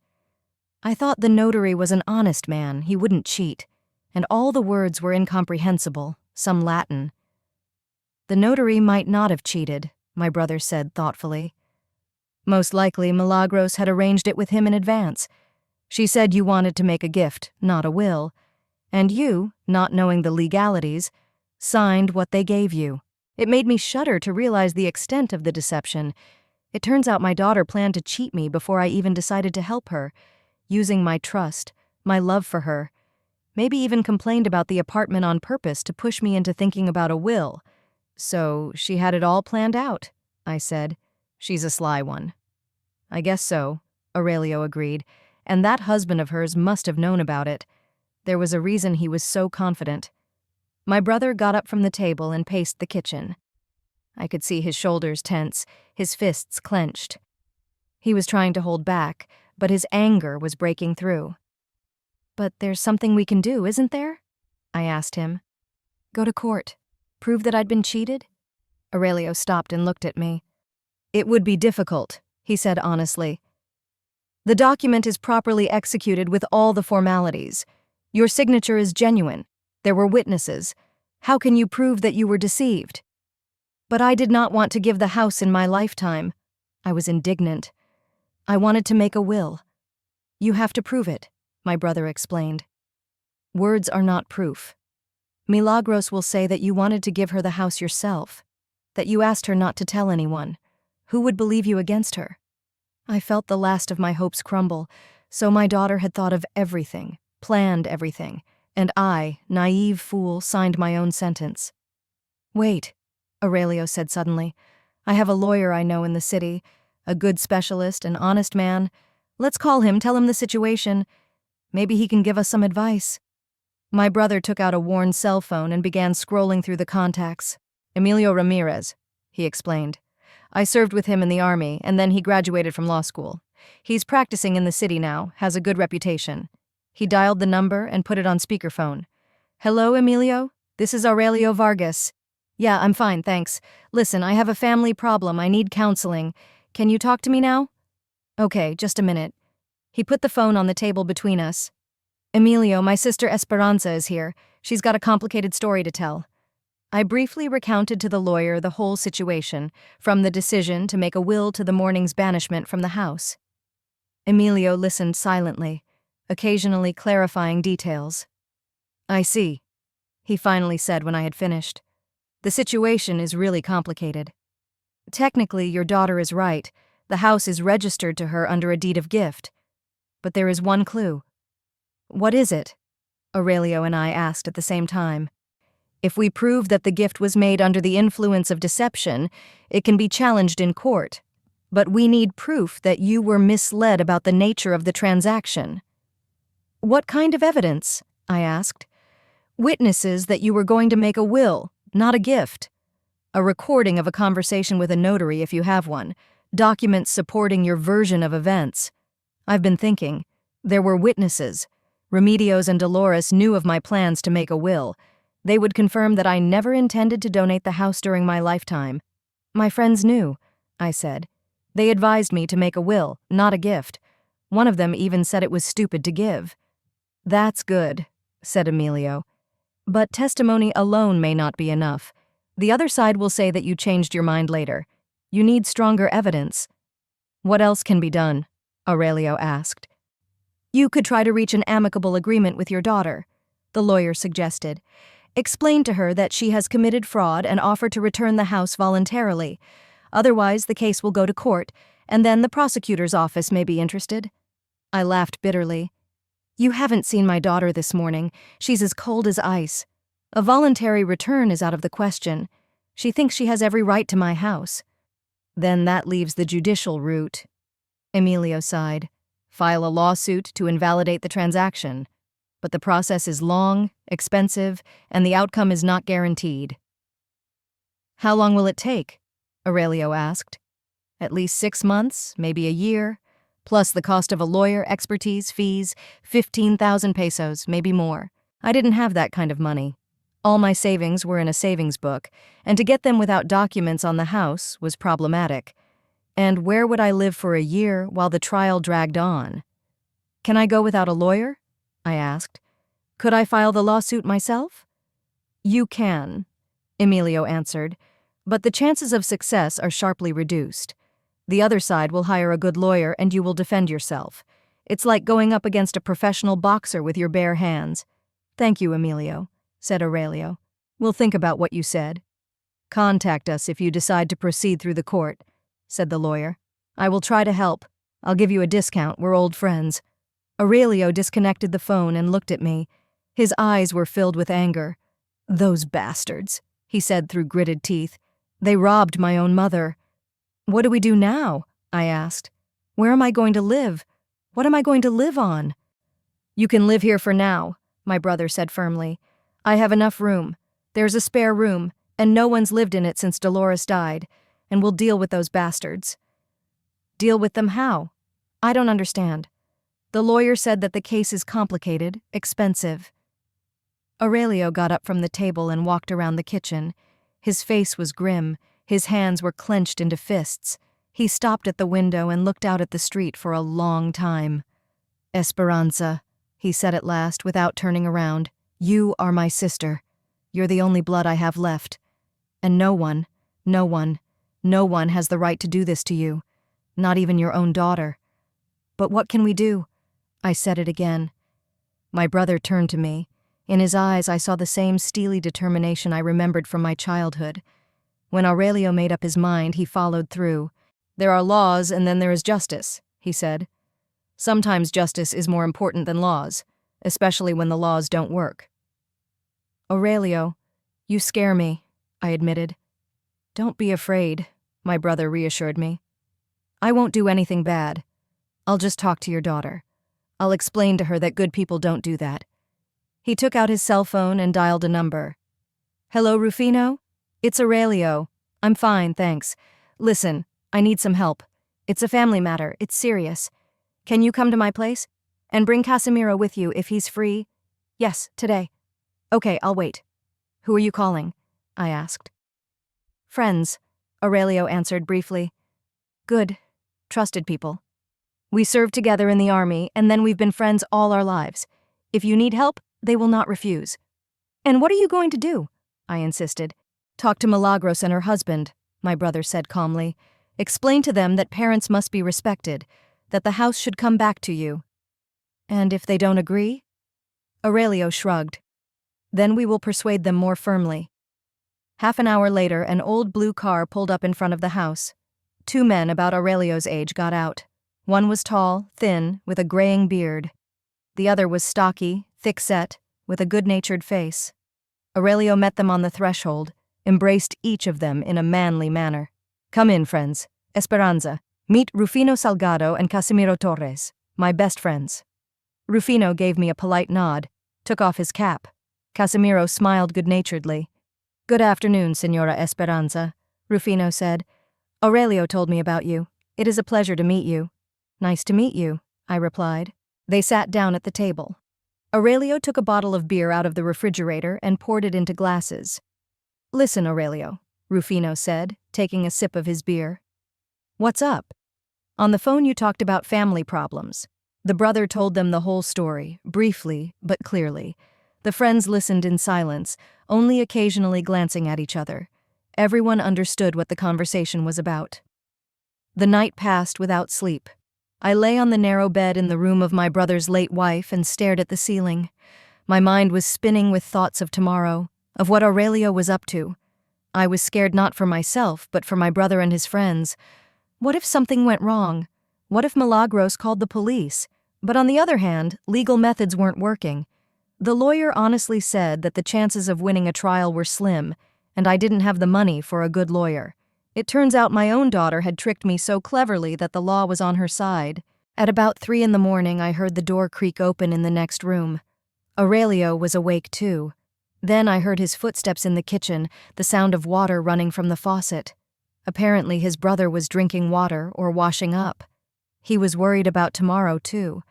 I thought the notary was an honest man, he wouldn't cheat, and all the words were incomprehensible, some Latin. "The notary might not have cheated," my brother said thoughtfully. "Most likely Milagros had arranged it with him in advance. She said you wanted to make a gift, not a will, and you, not knowing the legalities, signed what they gave you." It made me shudder to realize the extent of the deception. It turns out my daughter planned to cheat me before I even decided to help her, using my trust, my love for her. Maybe even complained about the apartment on purpose to push me into thinking about a will. "So she had it all planned out," I said. "She's a sly one." "I guess so," Aurelio agreed, "and that husband of hers must have known about it. There was a reason he was so confident." My brother got up from the table and paced the kitchen. I could see his shoulders tense, his fists clenched. He was trying to hold back, but his anger was breaking through. "But there's something we can do, isn't there?" I asked him. "Go to court. Prove that I'd been cheated?" Aurelio stopped and looked at me. "It would be difficult," he said honestly. "The document is properly executed with all the formalities. Your signature is genuine. There were witnesses. How can you prove that you were deceived?" "But I did not want to give the house in my lifetime." I was indignant. "I wanted to make a will." "You have to prove it," my brother explained. "Words are not proof. Milagros will say that you wanted to give her the house yourself, that you asked her not to tell anyone. Who would believe you against her?" I felt the last of my hopes crumble, so my daughter had thought of everything, planned everything, and I, naive fool, signed my own sentence. "Wait," Aurelio said suddenly. "I have a lawyer I know in the city, a good specialist, an honest man. Let's call him, tell him the situation. Maybe he can give us some advice." My brother took out a worn cell phone and began scrolling through the contacts. "Emilio Ramirez," he explained. "I served with him in the army, and then he graduated from law school. He's practicing in the city now, has a good reputation." He dialed the number and put it on speakerphone. "Hello, Emilio? This is Aurelio Vargas." "Yeah, I'm fine, thanks. Listen, I have a family problem. I need counseling. Can you talk to me now?" "Okay, just a minute." He put the phone on the table between us. "Emilio, my sister Esperanza is here. She's got a complicated story to tell." I briefly recounted to the lawyer the whole situation, from the decision to make a will to the morning's banishment from the house. Emilio listened silently, occasionally clarifying details. "I see," he finally said when I had finished. "The situation is really complicated. Technically, your daughter is right. The house is registered to her under a deed of gift. But there is one clue." "What is it?" Aurelio and I asked at the same time. "If we prove that the gift was made under the influence of deception, it can be challenged in court. But we need proof that you were misled about the nature of the transaction." "What kind of evidence?" I asked. "Witnesses that you were going to make a will, not a gift. A recording of a conversation with a notary if you have one. Documents supporting your version of events. I've been thinking. There were witnesses. Remedios and Dolores knew of my plans to make a will. They would confirm that I never intended to donate the house during my lifetime." "My friends knew," I said. "They advised me to make a will, not a gift. One of them even said it was stupid to give." "That's good," said Emilio. "But testimony alone may not be enough. The other side will say that you changed your mind later. You need stronger evidence." What else can be done? Aurelio asked. You could try to reach an amicable agreement with your daughter, the lawyer suggested. Explain to her that she has committed fraud and offer to return the house voluntarily. Otherwise, the case will go to court, and then the prosecutor's office may be interested. I laughed bitterly. You haven't seen my daughter this morning. She's as cold as ice. A voluntary return is out of the question. She thinks she has every right to my house. Then that leaves the judicial route. Emilio sighed. File a lawsuit to invalidate the transaction. But the process is long, expensive, and the outcome is not guaranteed. How long will it take? Aurelio asked. At least 6 months, maybe a year, plus the cost of a lawyer, expertise, fees, 15,000 pesos, maybe more. I didn't have that kind of money. All my savings were in a savings book, and to get them without documents on the house was problematic. And where would I live for a year while the trial dragged on? Can I go without a lawyer? I asked. Could I file the lawsuit myself? You can, Emilio answered, but the chances of success are sharply reduced. The other side will hire a good lawyer and you will defend yourself. It's like going up against a professional boxer with your bare hands. Thank you, Emilio, said Aurelio. We'll think about what you said. Contact us if you decide to proceed through the court, said the lawyer. I will try to help. I'll give you a discount. We're old friends. Aurelio disconnected the phone and looked at me. His eyes were filled with anger. Those bastards, he said through gritted teeth. They robbed my own mother. What do we do now? I asked. Where am I going to live? What am I going to live on? You can live here for now, my brother said firmly. I have enough room. There's a spare room, and no one's lived in it since Dolores died, and we'll deal with those bastards. Deal with them how? I don't understand. The lawyer said that the case is complicated, expensive. Aurelio got up from the table and walked around the kitchen. His face was grim. His hands were clenched into fists. He stopped at the window and looked out at the street for a long time. Esperanza, he said at last without turning around, you are my sister. You're the only blood I have left. And no one has the right to do this to you. Not even your own daughter. But what can we do? I said it again. My brother turned to me. In his eyes I saw the same steely determination I remembered from my childhood. When Aurelio made up his mind, he followed through. There are laws and then there is justice, he said. Sometimes justice is more important than laws, especially when the laws don't work. Aurelio, you scare me, I admitted. Don't be afraid, my brother reassured me. I won't do anything bad. I'll just talk to your daughter. I'll explain to her that good people don't do that. He took out his cell phone and dialed a number. Hello, Rufino? It's Aurelio. I'm fine, thanks. Listen, I need some help. It's a family matter. It's serious. Can you come to my place? And bring Casimiro with you if he's free? Yes, today. Okay, I'll wait. Who are you calling? I asked. Friends, Aurelio answered briefly. Good. Trusted people. We served together in the army, and then we've been friends all our lives. If you need help, they will not refuse. And what are you going to do? I insisted. Talk to Milagros and her husband, my brother said calmly. Explain to them that parents must be respected, that the house should come back to you. And if they don't agree? Aurelio shrugged. Then we will persuade them more firmly. Half an hour later, an old blue car pulled up in front of the house. 2 men about Aurelio's age got out. One was tall, thin, with a graying beard. The other was stocky, thick-set, with a good-natured face. Aurelio met them on the threshold, embraced each of them in a manly manner. Come in, friends. Esperanza, meet Rufino Salgado and Casimiro Torres, my best friends. Rufino gave me a polite nod, took off his cap. Casimiro smiled good-naturedly. Good afternoon, Señora Esperanza, Rufino said. Aurelio told me about you. It is a pleasure to meet you. Nice to meet you, I replied. They sat down at the table. Aurelio took a bottle of beer out of the refrigerator and poured it into glasses. Listen, Aurelio, Rufino said, taking a sip of his beer. What's up? On the phone you talked about family problems. The brother told them the whole story, briefly but clearly. The friends listened in silence, only occasionally glancing at each other. Everyone understood what the conversation was about. The night passed without sleep. I lay on the narrow bed in the room of my brother's late wife and stared at the ceiling. My mind was spinning with thoughts of tomorrow, of what Aurelio was up to. I was scared not for myself, but for my brother and his friends. What if something went wrong? What if Milagros called the police? But on the other hand, legal methods weren't working. The lawyer honestly said that the chances of winning a trial were slim, and I didn't have the money for a good lawyer. It turns out my own daughter had tricked me so cleverly that the law was on her side. At about 3 a.m, I heard the door creak open in the next room. Aurelio was awake too. Then I heard his footsteps in the kitchen, the sound of water running from the faucet. Apparently his brother was drinking water or washing up. He was worried about tomorrow too.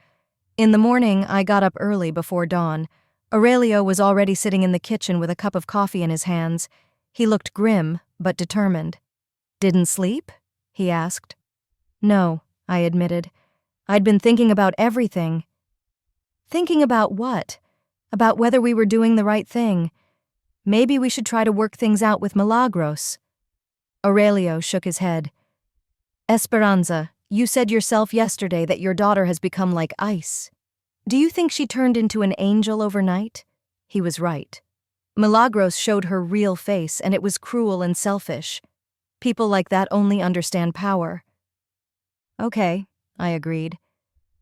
In the morning, I got up early before dawn. Aurelio was already sitting in the kitchen with a cup of coffee in his hands. He looked grim, but determined. "Didn't sleep?" he asked. "No," I admitted. "I'd been thinking about everything." "Thinking about what? About whether we were doing the right thing. Maybe we should try to work things out with Milagros." Aurelio shook his head. "Esperanza, you said yourself yesterday that your daughter has become like ice. Do you think she turned into an angel overnight?" He was right. Milagros showed her real face, and it was cruel and selfish. People like that only understand power. "Okay," I agreed.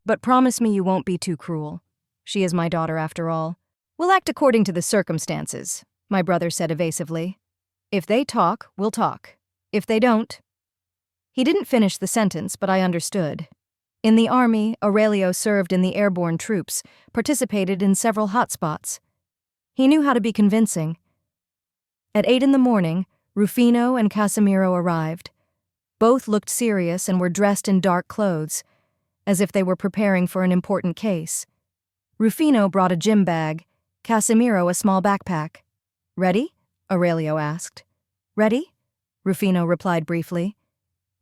"But promise me you won't be too cruel. She is my daughter after all." "We'll act according to the circumstances," my brother said evasively. "If they talk, we'll talk. If they don't..." He didn't finish the sentence, but I understood. In the army, Aurelio served in the airborne troops, participated in several hotspots. He knew how to be convincing. At 8 a.m, Rufino and Casimiro arrived. Both looked serious and were dressed in dark clothes, as if they were preparing for an important case. Rufino brought a gym bag, Casimiro a small backpack. "Ready?" Aurelio asked. "Ready?" Rufino replied briefly.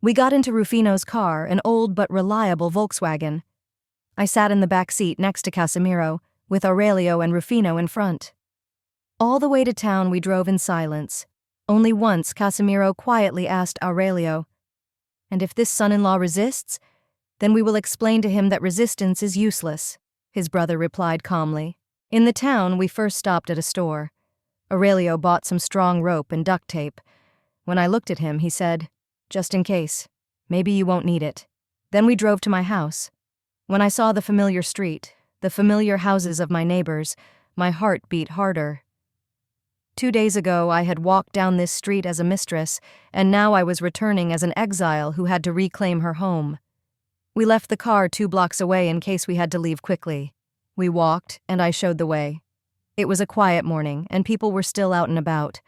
We got into Rufino's car, an old but reliable Volkswagen. I sat in the back seat next to Casimiro, with Aurelio and Rufino in front. All the way to town we drove in silence. Only once Casimiro quietly asked Aurelio, "And if this son-in-law resists, then we will explain to him that resistance is useless," his brother replied calmly. In the town, we first stopped at a store. Aurelio bought some strong rope and duct tape. When I looked at him, he said, "Just in case. Maybe you won't need it." Then we drove to my house. When I saw the familiar street, the familiar houses of my neighbors, my heart beat harder. 2 days ago, I had walked down this street as a mistress, and now I was returning as an exile who had to reclaim her home. We left the car 2 blocks away in case we had to leave quickly. We walked, and I showed the way. It was a quiet morning, and people were still out and about.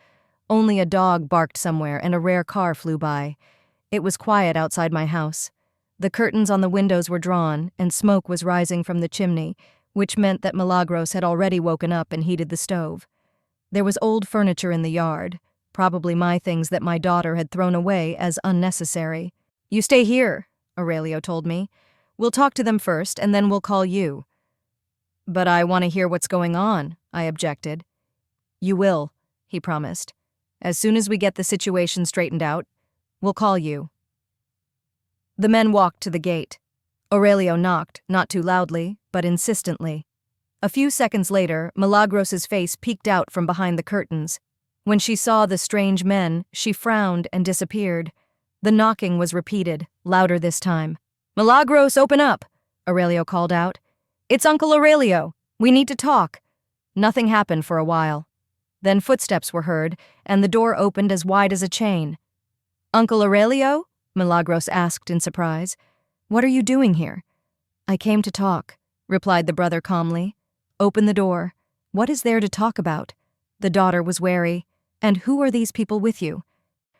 Only a dog barked somewhere, and a rare car flew by. It was quiet outside my house. The curtains on the windows were drawn, and smoke was rising from the chimney, which meant that Milagros had already woken up and heated the stove. There was old furniture in the yard, probably my things that my daughter had thrown away as unnecessary. "You stay here," Aurelio told me. "We'll talk to them first, and then we'll call you." "But I want to hear what's going on," I objected. "You will," he promised. "As soon as we get the situation straightened out, we'll call you." The men walked to the gate. Aurelio knocked, not too loudly, but insistently. A few seconds later, Milagros's face peeked out from behind the curtains. When she saw the strange men, she frowned and disappeared. The knocking was repeated, louder this time. "Milagros, open up!" Aurelio called out. "It's Uncle Aurelio. We need to talk." Nothing happened for a while. Then footsteps were heard, and the door opened as wide as a chain. "Uncle Aurelio?" Milagros asked in surprise. "What are you doing here?" "I came to talk," replied the brother calmly. "Open the door. What is there to talk about?" The daughter was wary. "And who are these people with you?"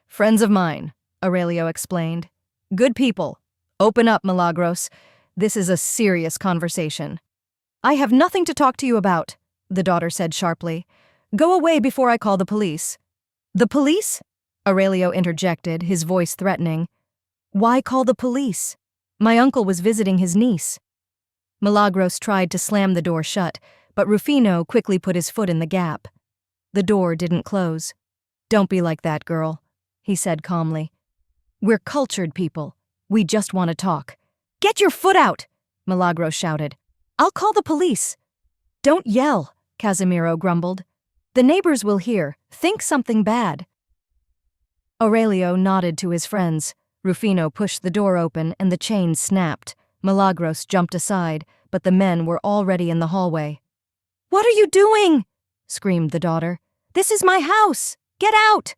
"Friends of mine," Aurelio explained. "Good people. Open up, Milagros. This is a serious conversation." "I have nothing to talk to you about," the daughter said sharply. "Go away before I call the police." "The police?" Aurelio interjected, his voice threatening. "Why call the police? My uncle was visiting his niece." Milagros tried to slam the door shut, but Rufino quickly put his foot in the gap. The door didn't close. "Don't be like that, girl," he said calmly. "We're cultured people. We just want to talk. Get your foot out, Milagros shouted. I'll call the police. Don't yell, Casimiro grumbled. The neighbors will hear. Think something bad. Aurelio nodded to his friends. Rufino pushed the door open and the chain snapped. Milagros jumped aside, but the men were already in the hallway. What are you doing? Screamed the daughter. This is my house! Get out!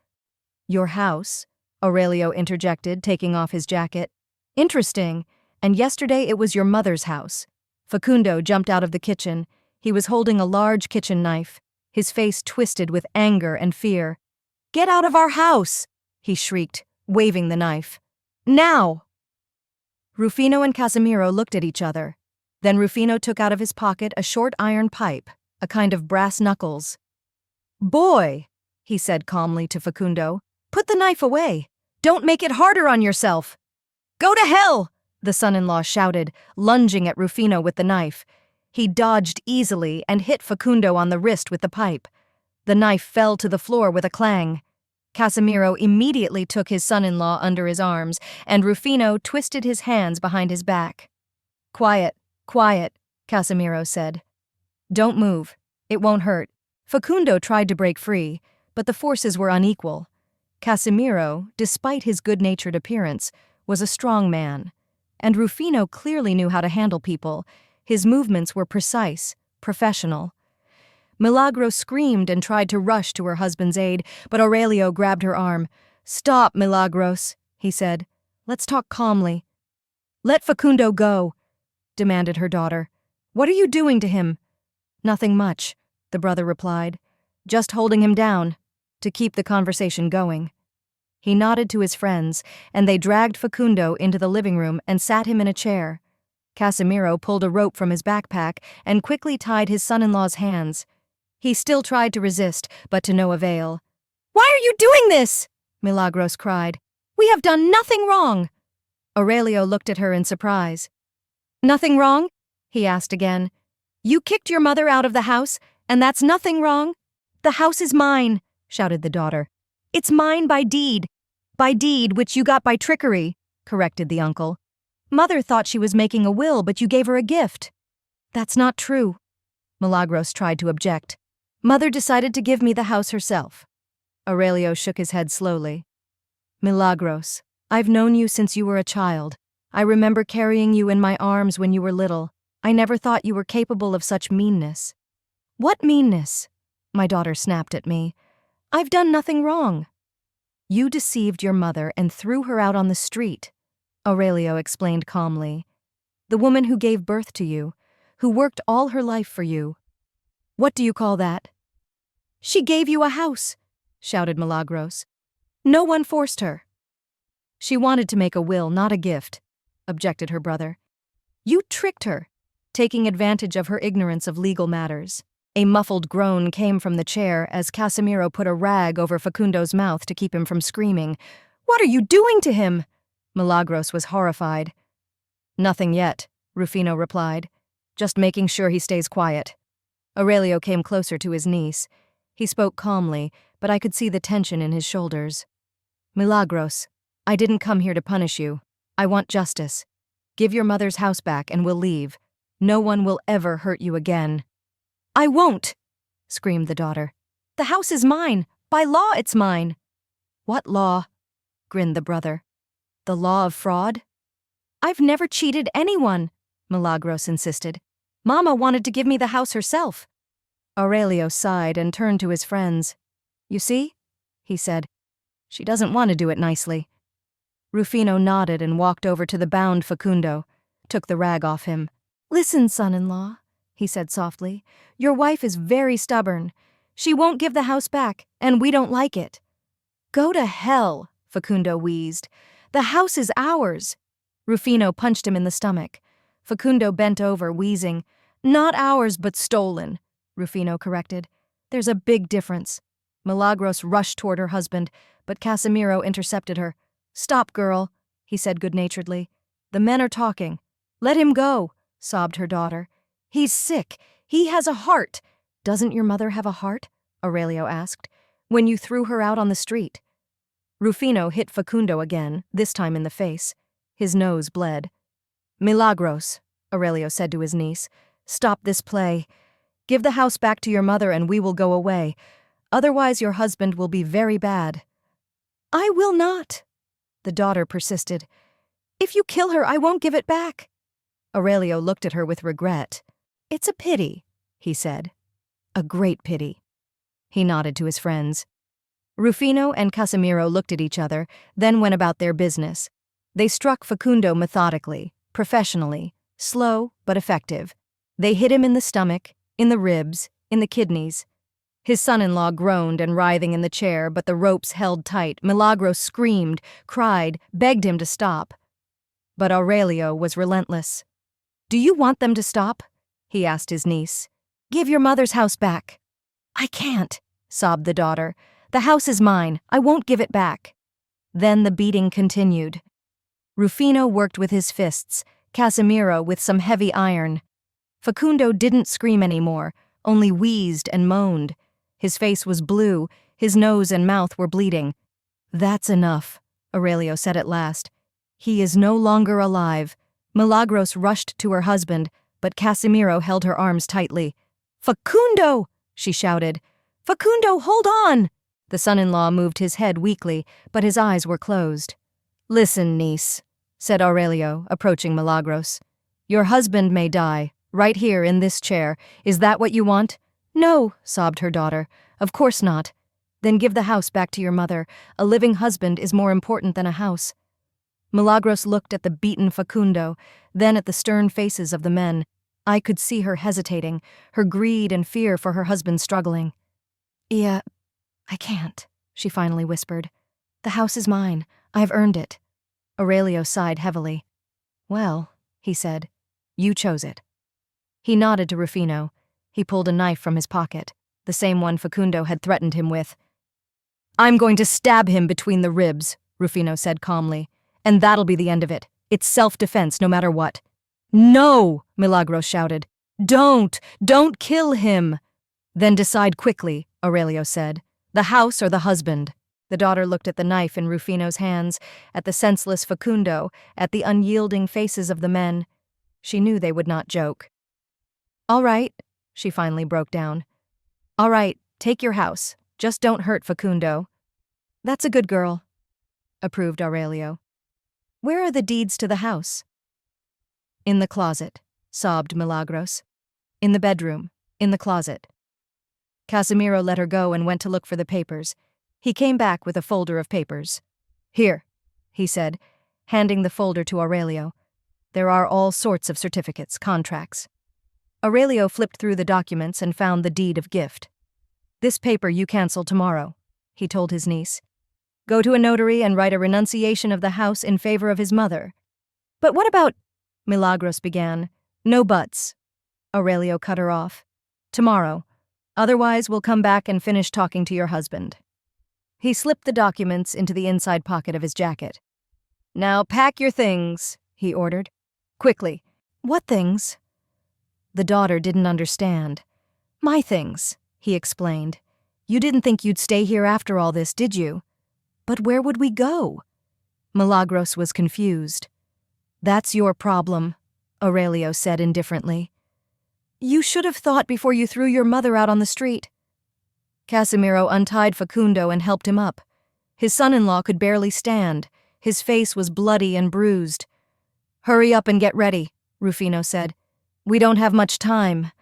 Your house? Aurelio interjected, taking off his jacket. Interesting. And yesterday it was your mother's house. Facundo jumped out of the kitchen. He was holding a large kitchen knife, his face twisted with anger and fear. Get out of our house! He shrieked, waving the knife. Now! Rufino and Casimiro looked at each other. Then Rufino took out of his pocket a short iron pipe, a kind of brass knuckles. Boy, he said calmly to Facundo, put the knife away. Don't make it harder on yourself. Go to hell, the son-in-law shouted, lunging at Rufino with the knife. He dodged easily and hit Facundo on the wrist with the pipe. The knife fell to the floor with a clang. Casimiro immediately took his son-in-law under his arms, and Rufino twisted his hands behind his back. Quiet, quiet, Casimiro said. Don't move. It won't hurt. Facundo tried to break free, but the forces were unequal. Casimiro, despite his good-natured appearance, was a strong man, and Rufino clearly knew how to handle people. His movements were precise, professional. Milagros screamed and tried to rush to her husband's aid, but Aurelio grabbed her arm. Stop, Milagros, he said. Let's talk calmly. Let Facundo go, demanded her daughter. What are you doing to him? Nothing much, the brother replied. Just holding him down, to keep the conversation going. He nodded to his friends, and they dragged Facundo into the living room and sat him in a chair. Casimiro pulled a rope from his backpack and quickly tied his son-in-law's hands. He still tried to resist, but to no avail. Why are you doing this? Milagros cried. We have done nothing wrong. Aurelio looked at her in surprise. Nothing wrong? He asked again. You kicked your mother out of the house, and that's nothing wrong? The house is mine, shouted the daughter. It's mine by deed. By deed which you got by trickery, corrected the uncle. Mother thought she was making a will, but you gave her a gift. That's not true. Milagros tried to object. Mother decided to give me the house herself. Aurelio shook his head slowly. Milagros, I've known you since you were a child. I remember carrying you in my arms when you were little. I never thought you were capable of such meanness. What meanness? My daughter snapped at me. I've done nothing wrong. You deceived your mother and threw her out on the street, Aurelio explained calmly. The woman who gave birth to you, who worked all her life for you. What do you call that? She gave you a house, shouted Milagros. No one forced her. She wanted to make a will, not a gift, objected her brother. You tricked her, taking advantage of her ignorance of legal matters. A muffled groan came from the chair as Casimiro put a rag over Facundo's mouth to keep him from screaming. What are you doing to him? Milagros was horrified. Nothing yet, Rufino replied. Just making sure he stays quiet. Aurelio came closer to his niece. He spoke calmly, but I could see the tension in his shoulders. Milagros, I didn't come here to punish you. I want justice. Give your mother's house back and we'll leave. No one will ever hurt you again. I won't, screamed the daughter. The house is mine. By law, it's mine. What law? Grinned the brother. The law of fraud? I've never cheated anyone, Milagros insisted. Mama wanted to give me the house herself. Aurelio sighed and turned to his friends. You see, he said. She doesn't want to do it nicely. Rufino nodded and walked over to the bound Facundo, took the rag off him. Listen, son-in-law, he said softly. Your wife is very stubborn. She won't give the house back, and we don't like it. Go to hell, Facundo wheezed. The house is ours. Rufino punched him in the stomach. Facundo bent over, wheezing. Not ours, but stolen, Rufino corrected. There's a big difference. Milagros rushed toward her husband, but Casimiro intercepted her. Stop, girl, he said good-naturedly. The men are talking. Let him go, sobbed her daughter. He's sick. He has a heart. Doesn't your mother have a heart? Aurelio asked. When you threw her out on the street. Rufino hit Facundo again, this time in the face. His nose bled. "Milagros," Aurelio said to his niece, "stop this play. Give the house back to your mother and we will go away. Otherwise your husband will be very bad." "I will not," the daughter persisted. "If you kill her, I won't give it back." Aurelio looked at her with regret. "It's a pity," he said. "A great pity." He nodded to his friends. Rufino and Casimiro looked at each other, then went about their business. They struck Facundo methodically, professionally, slow but effective. They hit him in the stomach, in the ribs, in the kidneys. His son-in-law groaned and writhing in the chair, but the ropes held tight. Milagros screamed, cried, begged him to stop. But Aurelio was relentless. "Do you want them to stop?" he asked his niece. "Give your mother's house back." "I can't," sobbed the daughter. "The house is mine. I won't give it back." Then the beating continued. Rufino worked with his fists, Casimiro with some heavy iron. Facundo didn't scream anymore, only wheezed and moaned. His face was blue, his nose and mouth were bleeding. "That's enough," Aurelio said at last. "He is no longer alive." Milagros rushed to her husband, but Casimiro held her arms tightly. "Facundo!" she shouted. "Facundo, hold on!" The son-in-law moved his head weakly, but his eyes were closed. "Listen, niece," said Aurelio, approaching Milagros. "Your husband may die, right here in this chair. Is that what you want?" "No," sobbed her daughter. "Of course not." "Then give the house back to your mother. A living husband is more important than a house." Milagros looked at the beaten Facundo, then at the stern faces of the men. I could see her hesitating, her greed and fear for her husband struggling. "Yeah, I can't," she finally whispered. "The house is mine. I've earned it." Aurelio sighed heavily. "Well," he said, "you chose it." He nodded to Rufino. He pulled a knife from his pocket, the same one Facundo had threatened him with. "I'm going to stab him between the ribs," Rufino said calmly. "And that'll be the end of it. It's self-defense no matter what." "No!" Milagros shouted. Don't kill him!" "Then decide quickly," Aurelio said. "The house or the husband?" The daughter looked at the knife in Rufino's hands, at the senseless Facundo, at the unyielding faces of the men. She knew they would not joke. "All right," she finally broke down. "All right, take your house. Just don't hurt Facundo." "That's a good girl," approved Aurelio. "Where are the deeds to the house?" "In the closet," sobbed Milagros. "In the bedroom, in the closet." Casimiro let her go and went to look for the papers. He came back with a folder of papers. "Here," he said, handing the folder to Aurelio. "There are all sorts of certificates, contracts." Aurelio flipped through the documents and found the deed of gift. "This paper you cancel tomorrow," he told his niece. "Go to a notary and write a renunciation of the house in favor of his mother." "But what about—" Milagros began. "No buts," Aurelio cut her off. "Tomorrow. Otherwise, we'll come back and finish talking to your husband." He slipped the documents into the inside pocket of his jacket. "Now pack your things," he ordered. "Quickly." "What things?" The daughter didn't understand. "My things," he explained. "You didn't think you'd stay here after all this, did you?" "But where would we go?" Milagros was confused. "That's your problem," Aurelio said indifferently. "You should have thought before you threw your mother out on the street." Casimiro untied Facundo and helped him up. His son-in-law could barely stand. His face was bloody and bruised. "Hurry up and get ready," Rufino said. "We don't have much time."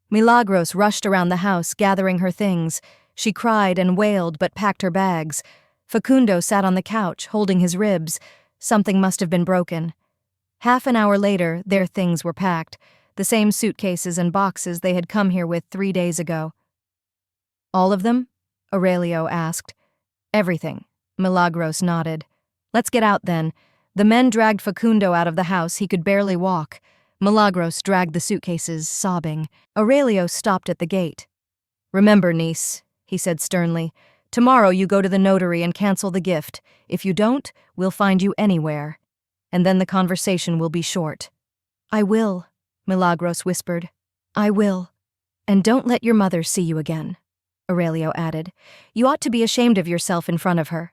Milagros rushed around the house, gathering her things. She cried and wailed, but packed her bags. Facundo sat on the couch, holding his ribs. Something must have been broken. Half an hour later, their things were packed, the same suitcases and boxes they had come here with 3 days ago. "All of them?" Aurelio asked. "Everything," Milagros nodded. "Let's get out then." The men dragged Facundo out of the house. He could barely walk. Milagros dragged the suitcases, sobbing. Aurelio stopped at the gate. "Remember, niece," he said sternly, "tomorrow you go to the notary and cancel the gift. If you don't, we'll find you anywhere. And then the conversation will be short." "I will," Milagros whispered. "I will. And don't let your mother see you again," Aurelio added. "You ought to be ashamed of yourself in front of her."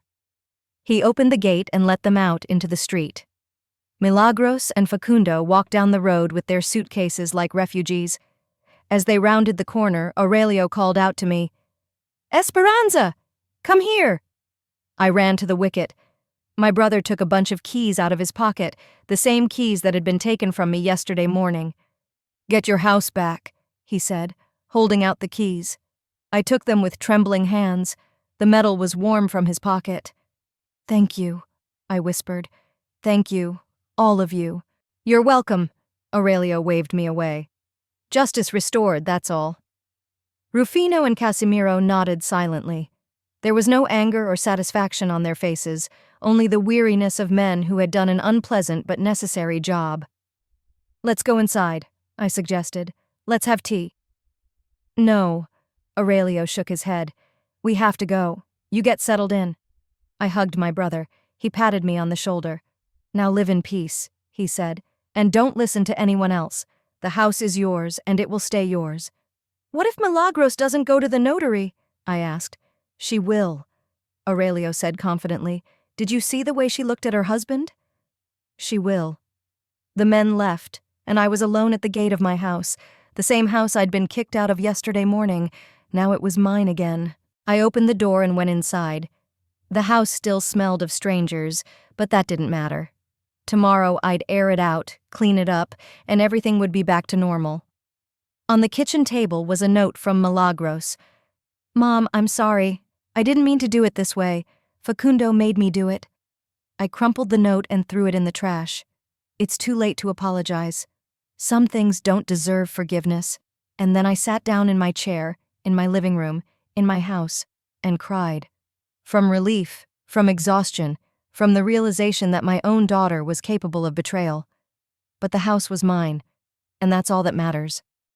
He opened the gate and let them out into the street. Milagros and Facundo walked down the road with their suitcases like refugees. As they rounded the corner, Aurelio called out to me, "Esperanza! Come here!" I ran to the wicket. My brother took a bunch of keys out of his pocket, the same keys that had been taken from me yesterday morning. "Get your house back," he said, holding out the keys. I took them with trembling hands. The metal was warm from his pocket. "Thank you," I whispered. "Thank you, all of you." "You're welcome," Aurelio waved me away. "Justice restored, that's all." Rufino and Casimiro nodded silently. There was no anger or satisfaction on their faces, only the weariness of men who had done an unpleasant but necessary job. "Let's go inside," I suggested. "Let's have tea." "No," Aurelio shook his head. "We have to go. You get settled in." I hugged my brother. He patted me on the shoulder. "Now live in peace," he said, "and don't listen to anyone else. The house is yours, and it will stay yours." "What if Milagros doesn't go to the notary?" I asked. "She will," Aurelio said confidently. "Did you see the way she looked at her husband?" "She will." The men left, and I was alone at the gate of my house, the same house I'd been kicked out of yesterday morning. Now it was mine again. I opened the door and went inside. The house still smelled of strangers, but that didn't matter. Tomorrow I'd air it out, clean it up, and everything would be back to normal. On the kitchen table was a note from Milagros. "Mom, I'm sorry. I didn't mean to do it this way. Facundo made me do it." I crumpled the note and threw it in the trash. It's too late to apologize. Some things don't deserve forgiveness. And then I sat down in my chair, in my living room, in my house, and cried. From relief, from exhaustion, from the realization that my own daughter was capable of betrayal. But the house was mine, and that's all that matters.